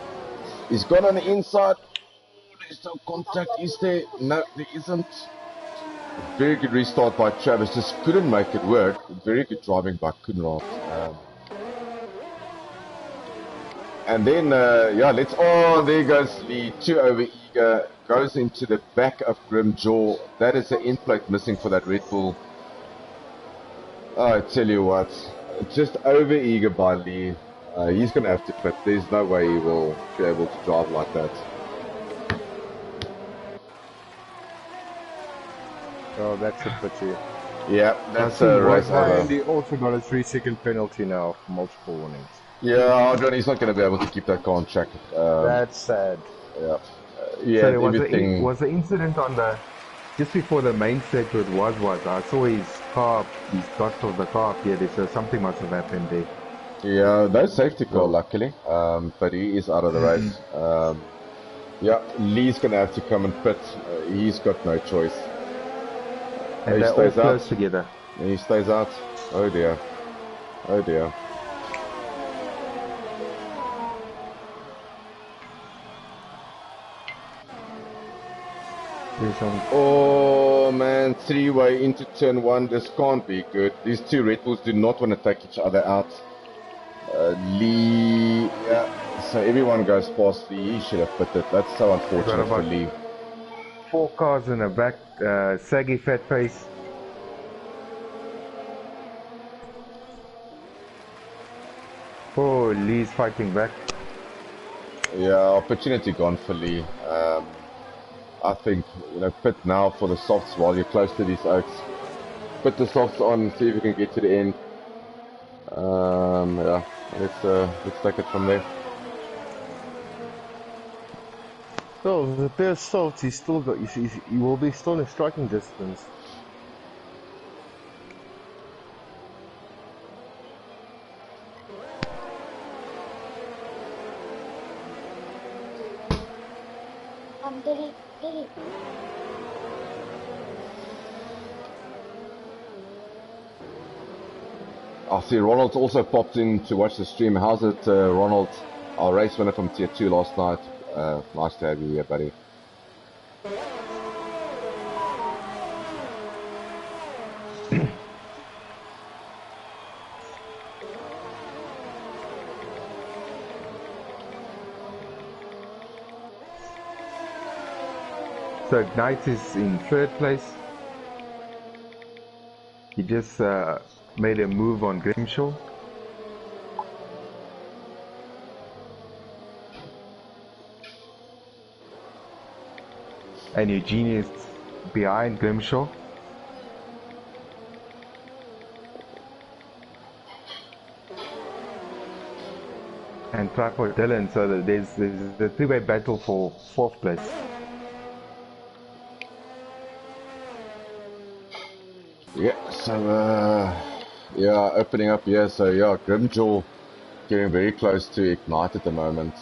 He's gone on the inside. There's no contact, is there? No, there isn't. Very good restart by Travis. Just couldn't make it work. Very good driving by Kunrad. And then, yeah, let's. Oh, there goes Lee. Too over eager. Goes into the back of Grimjaw. That is the end plate missing for that Red Bull. I tell you what, just over eager by Lee. He's going to have to quit. There's no way he will be able to drive like that. Oh, that's a pity. Yeah, that's a race And over. he also got a 3-second penalty now for multiple warnings. Yeah, Adrian, he's not going to be able to keep that car on track. That's sad. Yeah. Yeah, So there everything. was the incident on the just before the main set with was. I saw his car, his dot of the car appeared. So something must have happened there. Yeah, no safety car, luckily. But he is out of the race. Yeah, Lee's going to have to come and pit. He's got no choice. And He they're all stays out. close together. He stays out. Oh dear. Oh dear. There's some Oh man, three-way into turn one. This can't be good. These two Red Bulls do not want to take each other out. Lee, yeah. So everyone goes past Lee. He should have put it. That's so unfortunate for Lee. 4 cars in the back, saggy fat face. Oh, Lee's fighting back. Yeah, opportunity gone for Lee. I think, pit now for the softs while you're close to these oaks. Put the softs on, see if you can get to the end. Yeah, let's take it from there. So the pair soft, he's still got. He will be still in striking distance. Diddy. I see Ronald's also popped in to watch the stream. How's it, Ronald? Our race winner from Tier 2 last night. Nice to have you here, buddy. So Ignite is in 3rd place. He just made a move on Grimshaw. And Eugene is behind Grimshaw. And Tripod Dylan, so that there's the 3-way battle for 4th place. Yeah, so, yeah, opening up here. So, yeah, Grimjaw getting very close to Ignite at the moment.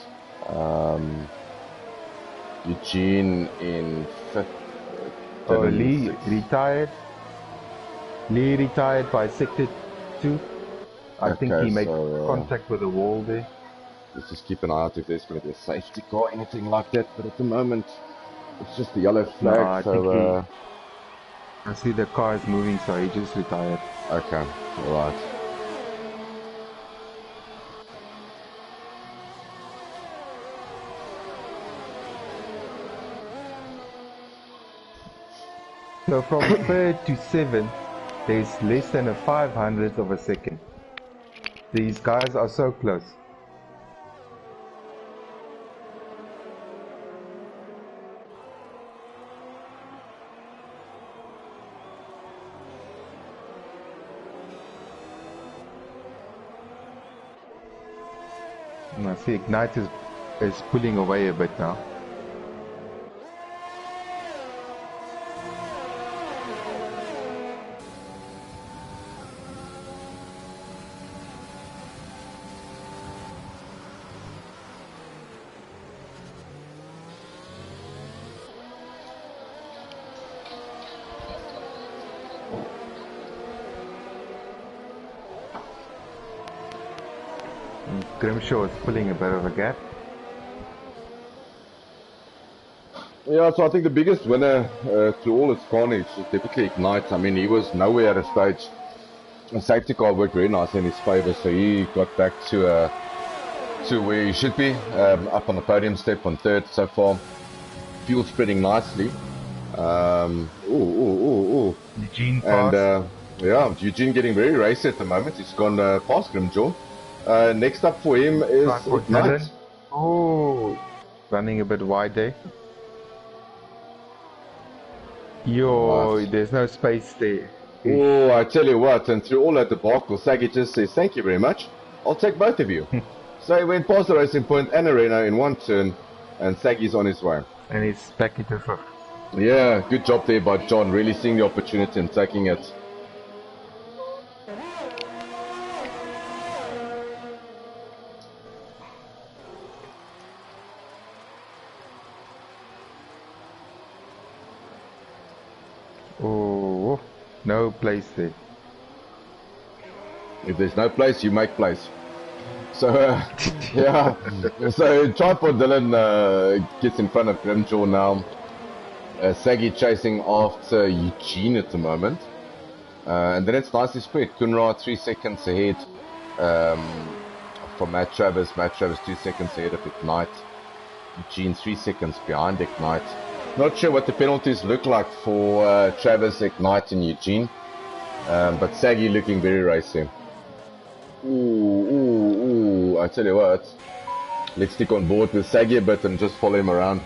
Eugene in 5th. Oh, Lee retired. Lee retired by sector 2. I think he made contact with the wall there. Let's just keep an eye out if there's going to be a safety car, anything like that. But at the moment, it's just the yellow flag. No, I see the car is moving, so he just retired. Okay, alright. So from 3rd to 7th, there's less than a 500th of a second. These guys are so close. I see Ignite is pulling away a bit now. Grimshaw is pulling a bit of a gap. Yeah, so I think the biggest winner through all its carnage is definitely Ignite. I mean, he was nowhere at a stage. The safety car worked very nicely in his favour, so he got back to where he should be, up on the podium step on third so far. Fuel spreading nicely. Eugene And fast. yeah, Eugene getting very racy at the moment. He's gone past Grimjaw. Next up for him is Ignite. Oh, running a bit wide there. Yo, Nice. there's no space there. Oh, I tell you what, and through all that debacle, Saggy just says, thank you very much. I'll take both of you. So he went past the racing point and Arena in one turn, and Saggy's on his way. And he's back into fifth. Yeah, good job there by John, really seeing the opportunity and taking it. Oh, no place there. If there's no place, you make place. So, yeah. So, Tripod Dylan gets in front of Grimjaw now. Saggy chasing after Eugene at the moment. And then it's nicely spread. Kunra 3 seconds ahead from Matt Travis. Matt Travis 2 seconds ahead of Ignite. Eugene 3 seconds behind Ignite. Not sure what the penalties look like for Travis, Ignite and Eugene. But Saggy looking very racy. Ooh, I tell you what. Let's stick on board with Saggy a bit and just follow him around.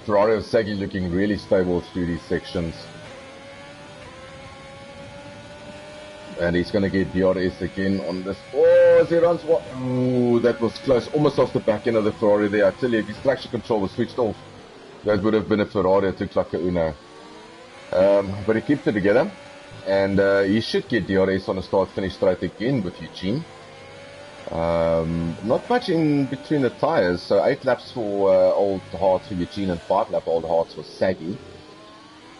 Ferrari of Saggy looking really stable through these sections. And he's going to get DRS again on this. Oh, as he runs what? Ooh, that was close. Almost off the back end of the Ferrari there. I tell you, if his traction control was switched off, that would have been a Ferrari. It looked like a Uno. But he keeps it together. And he should get DRS on a start-finish straight again with Eugene. Not much in between the tires, so 8 laps for Old Hearts for Eugene and 5 lap Old Hearts for Saggy.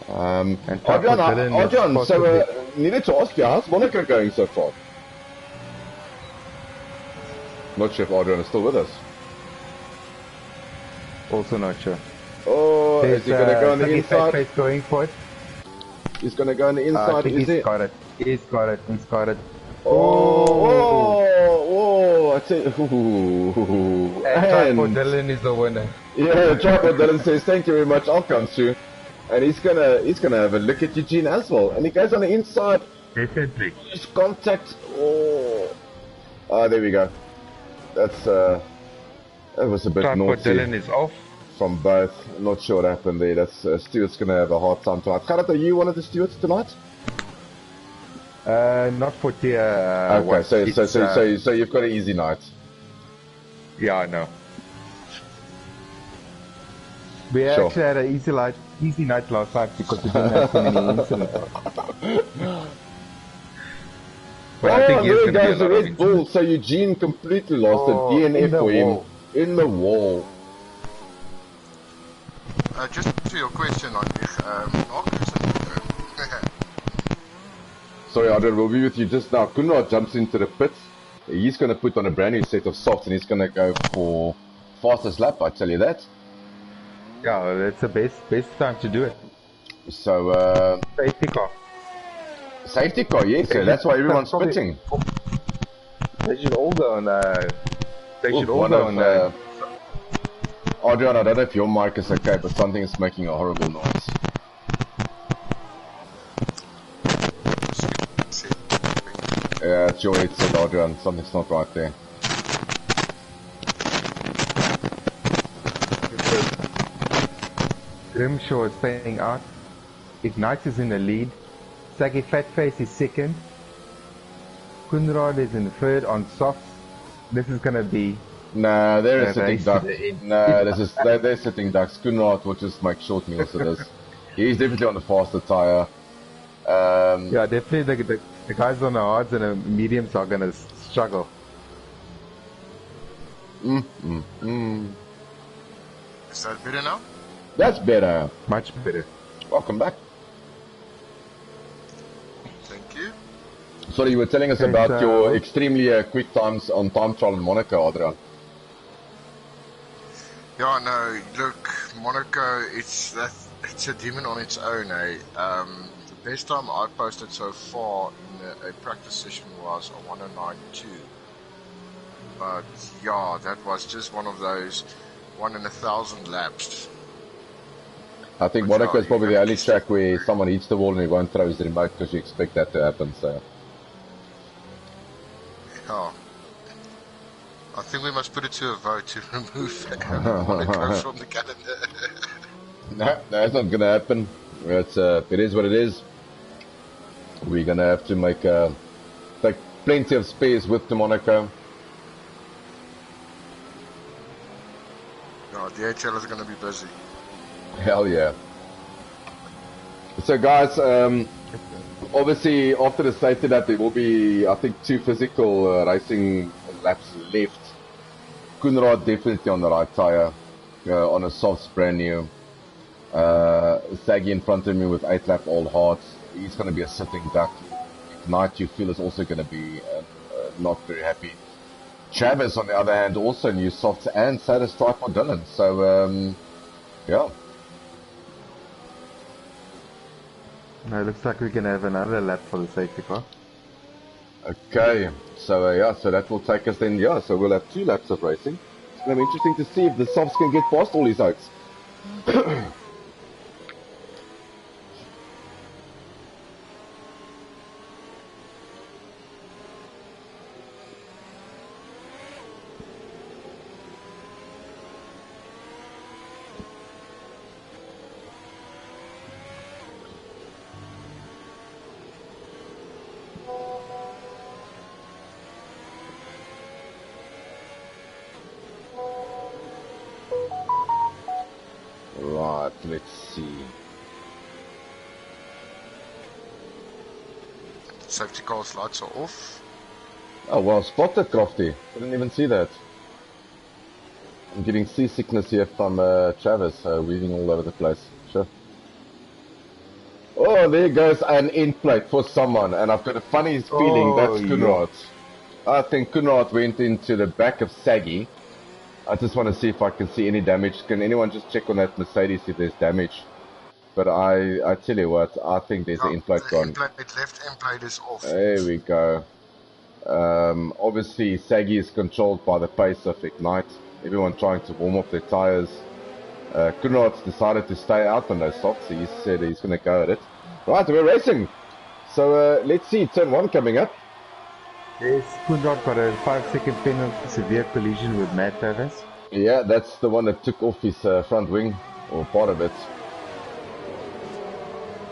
Adrian, so needed to ask you, how's Monaco going so far? Not sure if Adrian is still with us. Also not sure. Oh, is he going to go on the inside? Going for it. He's going to go on the inside, I think is he? He's got it. He's got it. Oh, I tell you, and Dylan is the winner. Yeah, Tripod Dylan says, thank you very much, I'll come through. And he's gonna have a look at Eugene as well. And he goes on the inside. Definitely. His contact. Oh, there we go. That's that was a bit Tripod naughty. Dylan is off. From both. I'm not sure what happened there. That's Stuart's gonna have a hard time tonight. Karat, are you one of the Stuarts tonight? Not for tier. Okay, so you've got an easy night. Yeah, I know. We actually had an easy night last night because we didn't have so many incidents. But I think there goes the Red Red Bull. So Eugene completely lost a DNF for him in the wall. Just to your question on this, Sorry, Adrian, we'll be with you just now. Kunrad jumps into the pit. He's going to put on a brand new set of softs and he's going to go for fastest lap, I tell you that. Yeah, that's the best time to do it. So, safety car. Safety car, yes, so that's why everyone's pitting. They should all go on, Adrian, I don't know if your mic is okay, but something is making a horrible noise. Yeah, it's your headset, Adrian. Something's not right there. Grimshaw is staying out. Ignite is in the lead. Saggy Fatface is second. Kunrad is in third on softs. This is gonna be Nah, they're a sitting race to duck. the end. Nah, they're sitting ducks. Kunrad will just make short meals of this. He's definitely on the faster tire. Yeah, definitely the guys on the hards and the mediums are gonna struggle. Is that better now? That's better. Much better. Welcome back. Thank you. Sorry, you were telling us Okay, about so- your extremely quick times on time trial in Monaco, Adrian. Yeah, no, look, Monaco, it's a demon on its own, eh? The best time I posted so far in a practice session was a 109.2. But yeah, that was just one of those 1 in 1,000 laps. I think But Monaco yeah, is probably you the have only to track stick- where someone hits the wall and he won't throw his remote because you expect that to happen, so. Yeah. I think we must put it to a vote to remove Monaco from the calendar. No, that's not gonna happen. It is what it is. We're gonna have to take plenty of space with the Monaco. No, DHL is going to be busy. Hell yeah. So guys, obviously after the safety lap there will be, I think, 2 physical racing laps left. Kunrad definitely on the right tyre, on a softs, brand new. Saggy in front of me with 8 lap old hards. He's going to be a sitting duck. Ignite, you feel, is also going to be not very happy. Travis, on the other hand, also new softs and satisfied for Dylan. So, yeah. No, it looks like we can have another lap for the safety car. Okay, so yeah, so that will take us then, yeah, so we'll have 2 laps of racing. It's going to be interesting to see if the softs can get past all these oaks. Right, let's see. Safety car's lights are off. Oh, well spotted, Crofty. Didn't even see that. I'm getting seasickness here from Travis, weaving all over the place. Sure. Oh, there goes an end plate for someone, and I've got a funny feeling that's yeah. Kunrad. I think Kunrad went into the back of Saggy. I just want to see if I can see any damage. Can anyone just check on that Mercedes if there's damage? But I tell you what, I think there's an end plate The gone. end plate, left end plate is off. There we go. Obviously, Saggy is controlled by the pace of Ignite. Everyone trying to warm up their tires. Kunrad's decided to stay out on those softs. He said he's going to go at it. Right, we're racing. So let's see, turn 1 coming up. Yes, Kunrad got a 5-second penalty, severe collision with Matt Travis. Yeah, that's the one that took off his front wing, or part of it.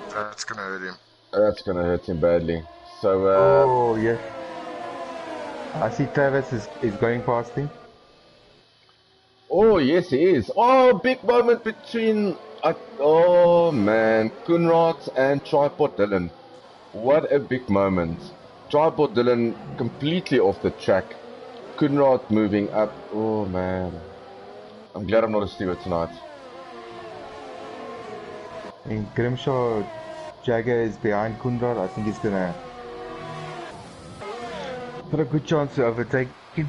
That's going to hurt him. That's going to hurt him badly. So, Oh, yeah. I see Travis is going past him. oh, yes, he is. Oh, big moment between, oh man, Kunrad and Tripod Dylan. What a big moment. Tripod Dylan completely off the track. Kunrad moving up. Oh man. I'm glad I'm not a steward tonight. And Grimshaw Jagger is behind Kunrad. I think he's gonna have a good chance to overtake him.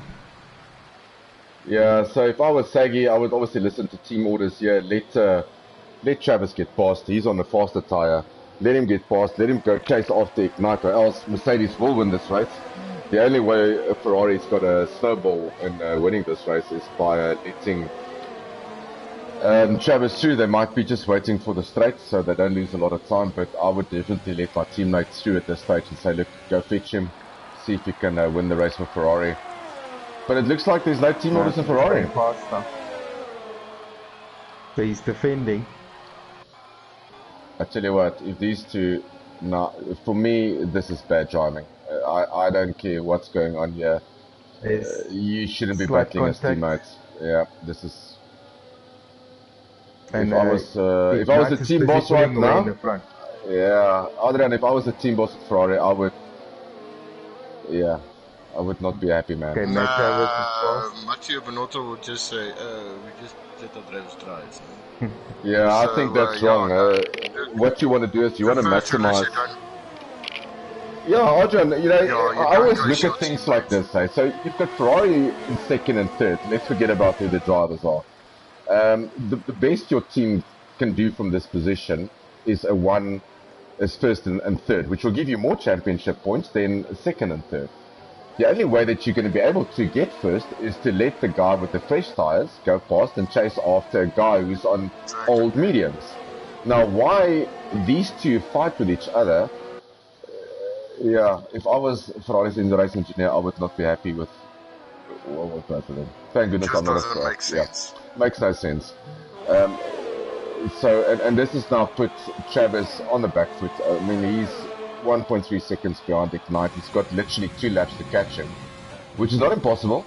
Yeah, so if I was Saggy, I would obviously listen to team orders here. Let Travis get past. He's on the faster tire. Let him get past. Let him go chase after Ignite, or else Mercedes will win this race. The only way a Ferrari's got a snowball in winning this race is by letting Travis through. They might be just waiting for the straight, so they don't lose a lot of time. But I would definitely let my teammates through at this stage and say, look, go fetch him. see if he can win the race for Ferrari. But it looks like there's no team orders in Ferrari. So he's defending. I tell you what, if these two, for me, this is bad driving. I don't care what's going on here. You shouldn't be battling as teammates. Yeah, this is. And if I was the team boss right now, yeah, Adrian, if I was the team boss at Ferrari, I would not be happy, man. Okay, Mathieu Benotto would just say, we just let our drivers try. So. Yeah, so, I think that's wrong. What you want to do is you want to maximize. Yeah, Adrian, I always look at things like this. So you've got Ferrari in second and third. Let's forget about who the drivers are. The best your team can do from this position is first and third, which will give you more championship points than second and third. The only way that you're going to be able to get first is to let the guy with the fresh tires go past and chase after a guy who's on old mediums. Now, why these two fight with each other, if I was Ferrari's in the race engineer, I would not be happy with both of them. Thank goodness I'm not a Ferrari. Make sense. Yeah, makes no sense. And this has now put Travis on the back foot. I mean, he's 1.3 seconds behind Ignite. He's got literally 2 laps to catch him, which is not impossible.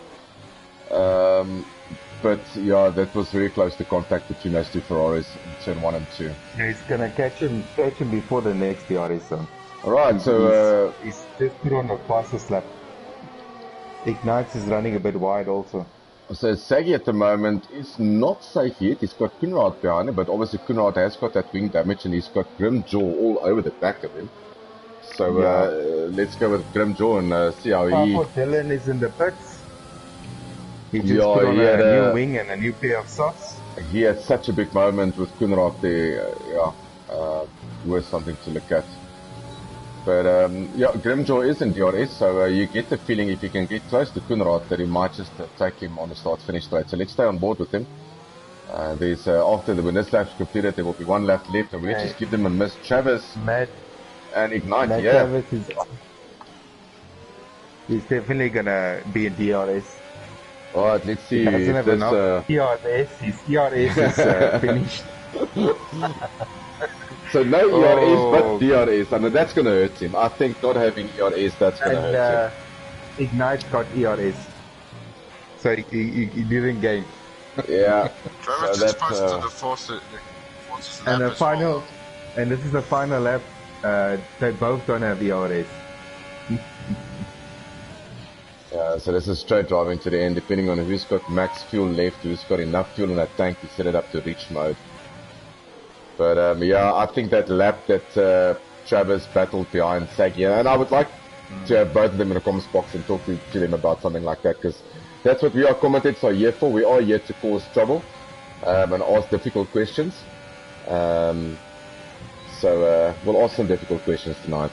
But yeah, that was very close to contact between those two Ferraris in turn 1 and 2. Yeah, he's gonna catch him before the next DRS zone. Alright, so he's just put on the fastest lap. Ignite is running a bit wide also. So Saggy at the moment is not safe yet. He's got Kunrad behind him, but obviously Kunrad has got that wing damage and he's got Grimjaw all over the back of him. So let's go with Grimjaw and see how he... Dylan is in the pits. He just put on a new wing and a new pair of socks. He had such a big moment with Kunrad there. Worth something to look at. But Grimjaw is in DRS, so you get the feeling if you can get close to Kunrad that he might just take him on the start-finish straight. So let's stay on board with him. There's after when this lap's completed, there will be 1 lap left, and we'll just give them a miss. Travis and Ignite, Travis he's definitely gonna be in DRS. Alright, let's see. He doesn't have enough DRS. His DRS is finished. So no ERS, but DRS. I mean, that's going to hurt him. I think not having ERS, that's going to hurt him. Ignite got ERS. So he didn't gain. Yeah. Travis is supposed to the fastest lap as well. And this is the final lap. They both don't have ERS. Yeah, so this is straight driving to the end, depending on who's got max fuel left, who's got enough fuel in that tank to set it up to reach mode. But I think that lap that Travis battled behind Saggy, and I would like to have both of them in the comments box and talk to them about something like that, because that's what we are commentators are here for. We are here to cause trouble and ask difficult questions. So we'll ask some difficult questions tonight.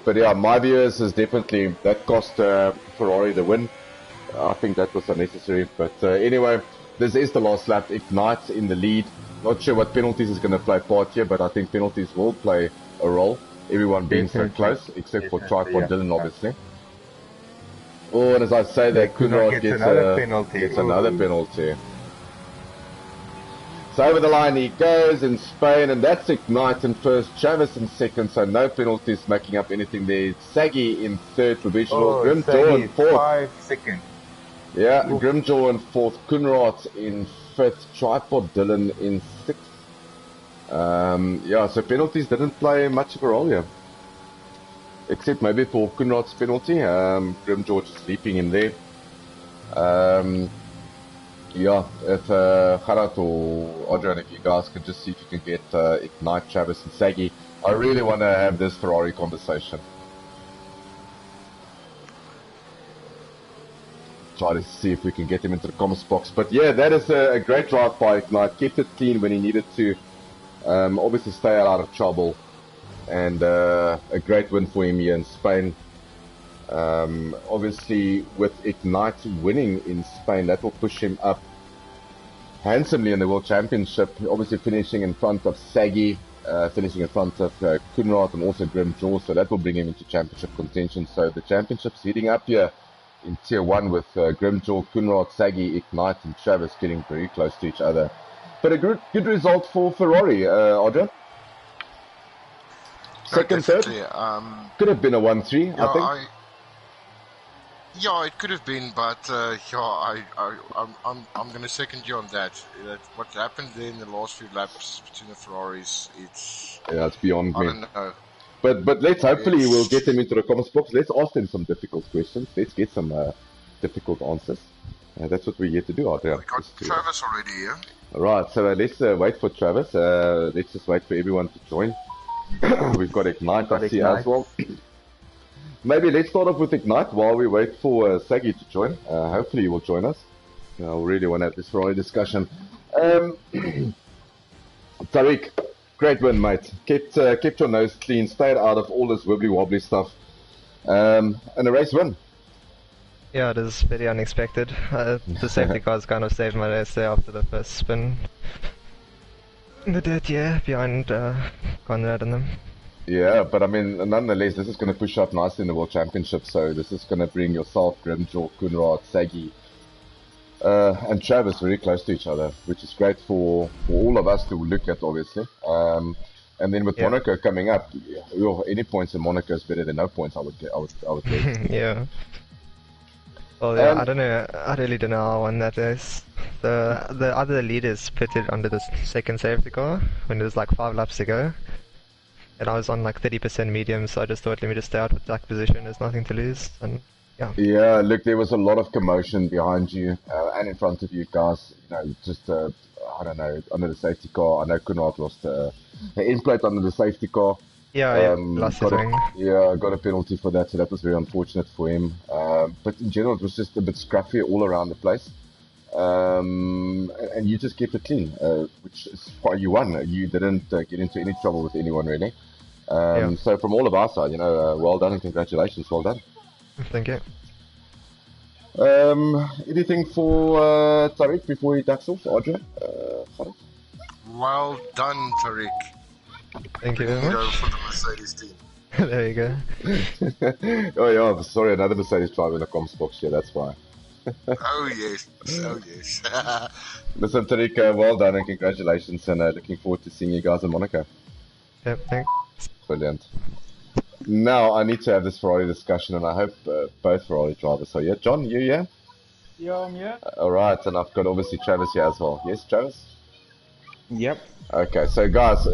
But yeah, my view is definitely that cost Ferrari the win. I think that was unnecessary. But anyway, this is the last lap. Ignite in the lead. Not sure what penalties is going to play part here, but I think penalties will play a role. Everyone being so close, except for Tripod Dylan, obviously. Oh, and as I say, that Kunrad gets another penalty. So over the line he goes in Spain, and that's Ignite in first, Travis in second, so no penalties making up anything there. Saggy in third, provisional, Grimjaw in fourth. 5 seconds. Yeah, Grimjaw in fourth, Kunrad in fifth, Tripod Dylan in sixth. So penalties didn't play much of a role here. Except maybe for Kunrad's penalty, Grimjaw just leaping in there. If Gerard or Adrian, if you guys could just see if you can get Ignite, Travis and Saggy. I really want to have this Ferrari conversation. Try to see if we can get him into the comments box. But yeah, that is a great drive by Ignite. Kept it clean when he needed to. Obviously stay out of trouble. And a great win for him here in Spain. Obviously with Ignite winning in Spain, that will push him up handsomely in the World Championship, obviously finishing in front of Saggy finishing in front of Kunrad and also Grim Jaw, so that will bring him into championship contention. So the championship's heating up here in Tier 1 with Grimjaw, Kunrad, Saggy, Ignite and Travis getting very close to each other. But a good result for Ferrari, Audra. Second, third? Could have been a 1-3, yeah, I think. Yeah, it could have been, but I'm going to second you on that. What happened there in the last few laps between the Ferraris, it's beyond me. I don't know. But let's hopefully we'll get them into the comments box. Let's ask them some difficult questions. Let's get some difficult answers. That's what we're here to do, Audra. We got Travis already here. Alright, so let's wait for Travis. Let's just wait for everyone to join. We've got Ignite, I see as well. Maybe let's start off with Ignite while we wait for Saggy to join. Hopefully he will join us. I really want to have this Ferrari discussion. Tariq, great win, mate. Kept your nose clean, stayed out of all this wibbly wobbly stuff, and a race win. Yeah, it is very unexpected. The safety cars kind of saved my race there after the first spin. In the dirt, yeah, behind Conrad and them. Yeah, but I mean, nonetheless, this is going to push up nicely in the World Championship, so this is going to bring yourself, Grimjaw, Kunrad, Saggy, and Travis very close to each other, which is great for all of us to look at, obviously. And then with Monaco coming up, any points in Monaco is better than no points, I would think. Yeah. Well, yeah, I don't know. I really don't know how I won that race. The other leaders pitted under the second safety car when it was like 5 laps to go. And I was on like 30% medium, so I just thought, let me just stay out with that position. There's nothing to lose, and yeah. Yeah, look, there was a lot of commotion behind you and in front of you guys. You know, just I don't know, under the safety car. I know Kunrad lost the end plate under the safety car. Yeah, lost his ring. Yeah, got a penalty for that, so that was very unfortunate for him. But in general, it was just a bit scruffy all around the place. And you just kept it clean, which is why you won. You didn't get into any trouble with anyone, really. So from all of our side, well done and congratulations, well done. Thank you. Anything for Tariq before he ducks off, Audra? Well done, Tariq. Thank you very much. Go for the Mercedes team. There you go. Oh yeah, sorry, another Mercedes driver in the comms box here, that's why. Oh yes, oh yes. Listen, Tariq, well done and congratulations, and looking forward to seeing you guys in Monaco. Yep, thanks. Brilliant. Now I need to have this Ferrari discussion, and I hope both Ferrari drivers are here. John, you here? Yeah, I'm here. Alright, and I've got obviously Travis here as well. Yes, Travis? Yep. Okay, so guys,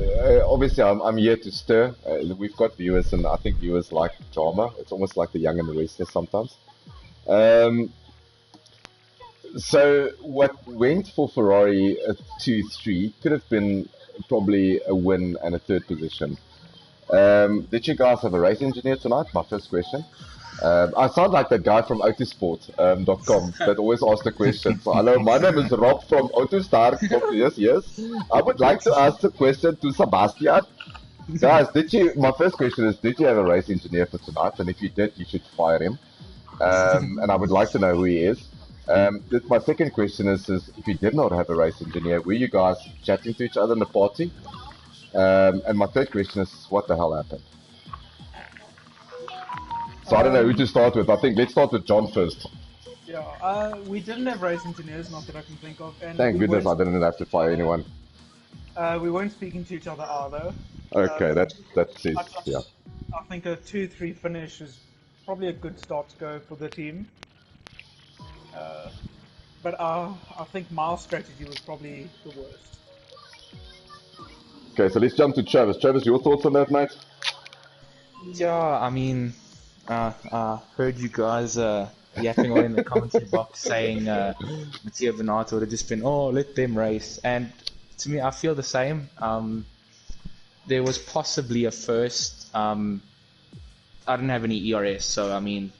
obviously I'm here to stir. We've got viewers, and I think viewers like drama. It's almost like the young and the restless sometimes. So what went for Ferrari at 2-3 could have been probably a win and a third position. Did you guys have a race engineer tonight? My first question. I sound like that guy from autosport.com that always asks the question. So, hello, my name is Rob from Autostar. Yes. I would like to ask the question to Sebastian. Guys, my first question is, did you have a race engineer for tonight? And if you did, you should fire him. And I would like to know who he is. My second question is if you did not have a race engineer, were you guys chatting to each other in the party? And my third question is, what the hell happened? So I don't know who to start with. I think let's start with John first. Yeah, we didn't have race engineers, not that I can think of. And thank goodness I didn't have to fire anyone. We weren't speaking to each other either. Okay, that says, yeah. I think a 2-3 finish is probably a good start to go for the team. But I think my strategy was probably the worst. Okay, so let's jump to Travis. Travis, your thoughts on that, mate? Yeah, I mean, I heard you guys yapping away in the commentary box saying Matteo Bernardo would have just been, let them race. And to me, I feel the same. There was possibly a first. I didn't have any ERS, so I mean,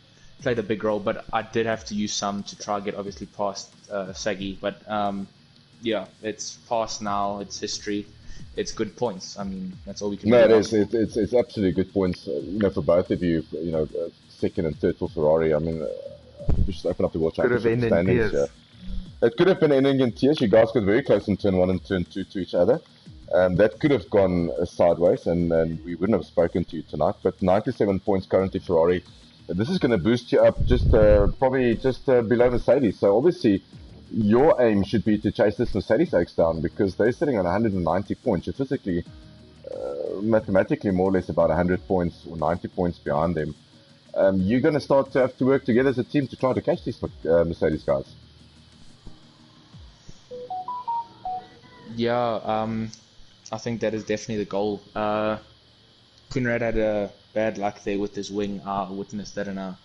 played a big role, but I did have to use some to try get obviously past Saggy. But yeah, it's past now. It's history. It's good points. I mean, that's all we can do. No, it is. It's absolutely good points. For both of you. Second and third for Ferrari. I mean, we should open up the World Championship standings. Yeah. It could have been ending in tears. You guys got very close in turn 1 and turn 2 to each other. That could have gone sideways, and we wouldn't have spoken to you tonight. But 97 points currently, Ferrari. This is going to boost you up just probably just below Mercedes. So obviously, your aim should be to chase this Mercedes X down because they're sitting on 190 points. You're physically, mathematically, more or less about 100 points or 90 points behind them. You're going to start to have to work together as a team to try to catch these Mercedes guys. Yeah, I think that is definitely the goal. Conrad had a bad luck there with his wing. I witnessed that, and I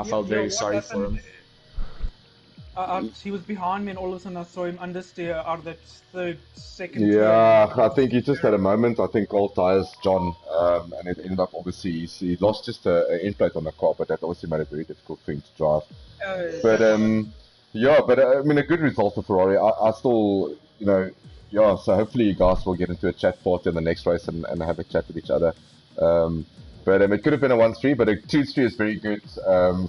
felt very sorry for him. He was behind me, and all of a sudden I saw him understeer out of that second. Yeah, I think he just had a moment. I think cold tires, John, and it ended up obviously he lost just an end plate on the car, but that obviously made it very difficult for him to drive. But I mean a good result for Ferrari. I still, yeah. So hopefully you guys will get into a chat party in the next race and have a chat with each other. But it could have been a 1-3, but a 2-3 is very good.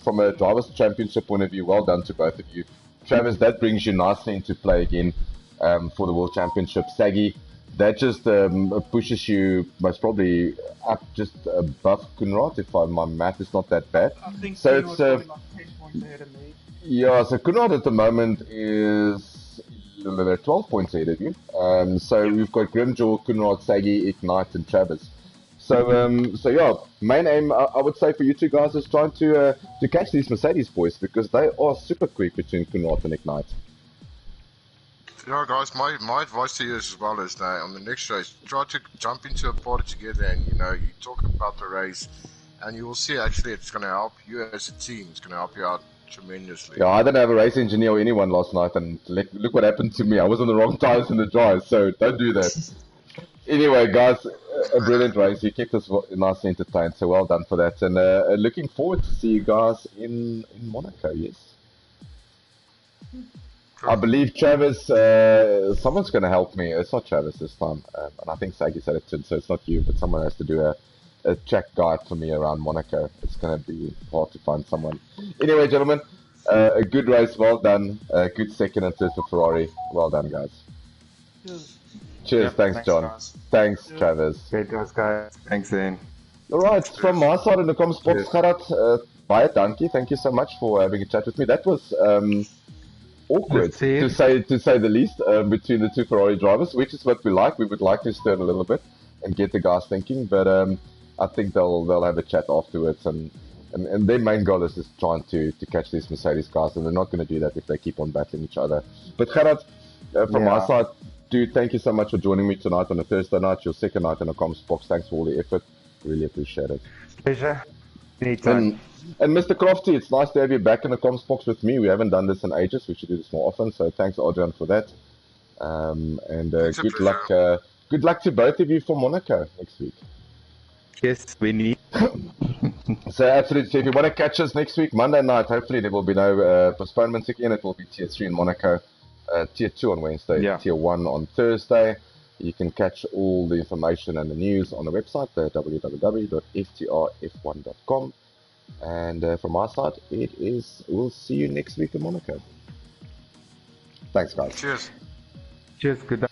From a drivers' championship point of view, well done to both of you. Travis, that brings you nicely into play again for the World Championship. Saggy, that just pushes you most probably up just above Kunrad, if my math is not that bad. I think so it's like 10 points ahead of me. Yeah, so Kunrad at the moment is 12 points ahead of you. So we've got Grimjaw, Kunrad, Saggy, Ignite, and Travis. So yeah, main aim I would say for you two guys is trying to catch these Mercedes boys because they are super quick between Kunrad and Ignite. Yeah, guys, my advice to you as well is that on the next race, try to jump into a party together and you talk about the race, and you will see actually it's going to help you as a team. It's going to help you out tremendously. Yeah, I didn't have a race engineer or anyone last night, and look what happened to me. I was on the wrong tires in the drive, so don't do that. Anyway, guys, a brilliant race. You kept us nicely entertained, so well done for that. And looking forward to see you guys in Monaco, yes? I believe Travis, someone's going to help me. It's not Travis this time. And I think Saggy said it too, so it's not you, but someone has to do a track guide for me around Monaco. It's going to be hard to find someone. Anyway, gentlemen, a good race. Well done. Good second and third for Ferrari. Well done, guys. Cheers. Yep, thanks, John. Guys. Thanks, Travis. Great guys. Thanks, Ian. Alright, from my side in the comments box, Gerard, baie dankie. Thank you so much for having a chat with me. That was awkward, to say the least, between the two Ferrari drivers, which is what we like. We would like to stir it a little bit and get the guys thinking, but I think they'll have a chat afterwards, and their main goal is just trying to catch these Mercedes cars, and they're not going to do that if they keep on battling each other. But Gerard, from my side, dude, thank you so much for joining me tonight on a Thursday night, your second night in the comments box. Thanks for all the effort. Really appreciate it. Pleasure. Anytime. And Mr. Crofty, it's nice to have you back in the comments box with me. We haven't done this in ages. We should do this more often. So thanks, Adrian, for that. Good luck to both of you for Monaco next week. Yes, we need. So absolutely. So if you want to catch us next week, Monday night, hopefully there will be no postponements again. It will be Tier 3 in Monaco. Tier 2 on Wednesday, Tier 1 on Thursday. You can catch all the information and the news on the website, www.FTRF1.com. And from our side, we'll see you next week in Monaco. Thanks, guys. Cheers. Cheers, good night.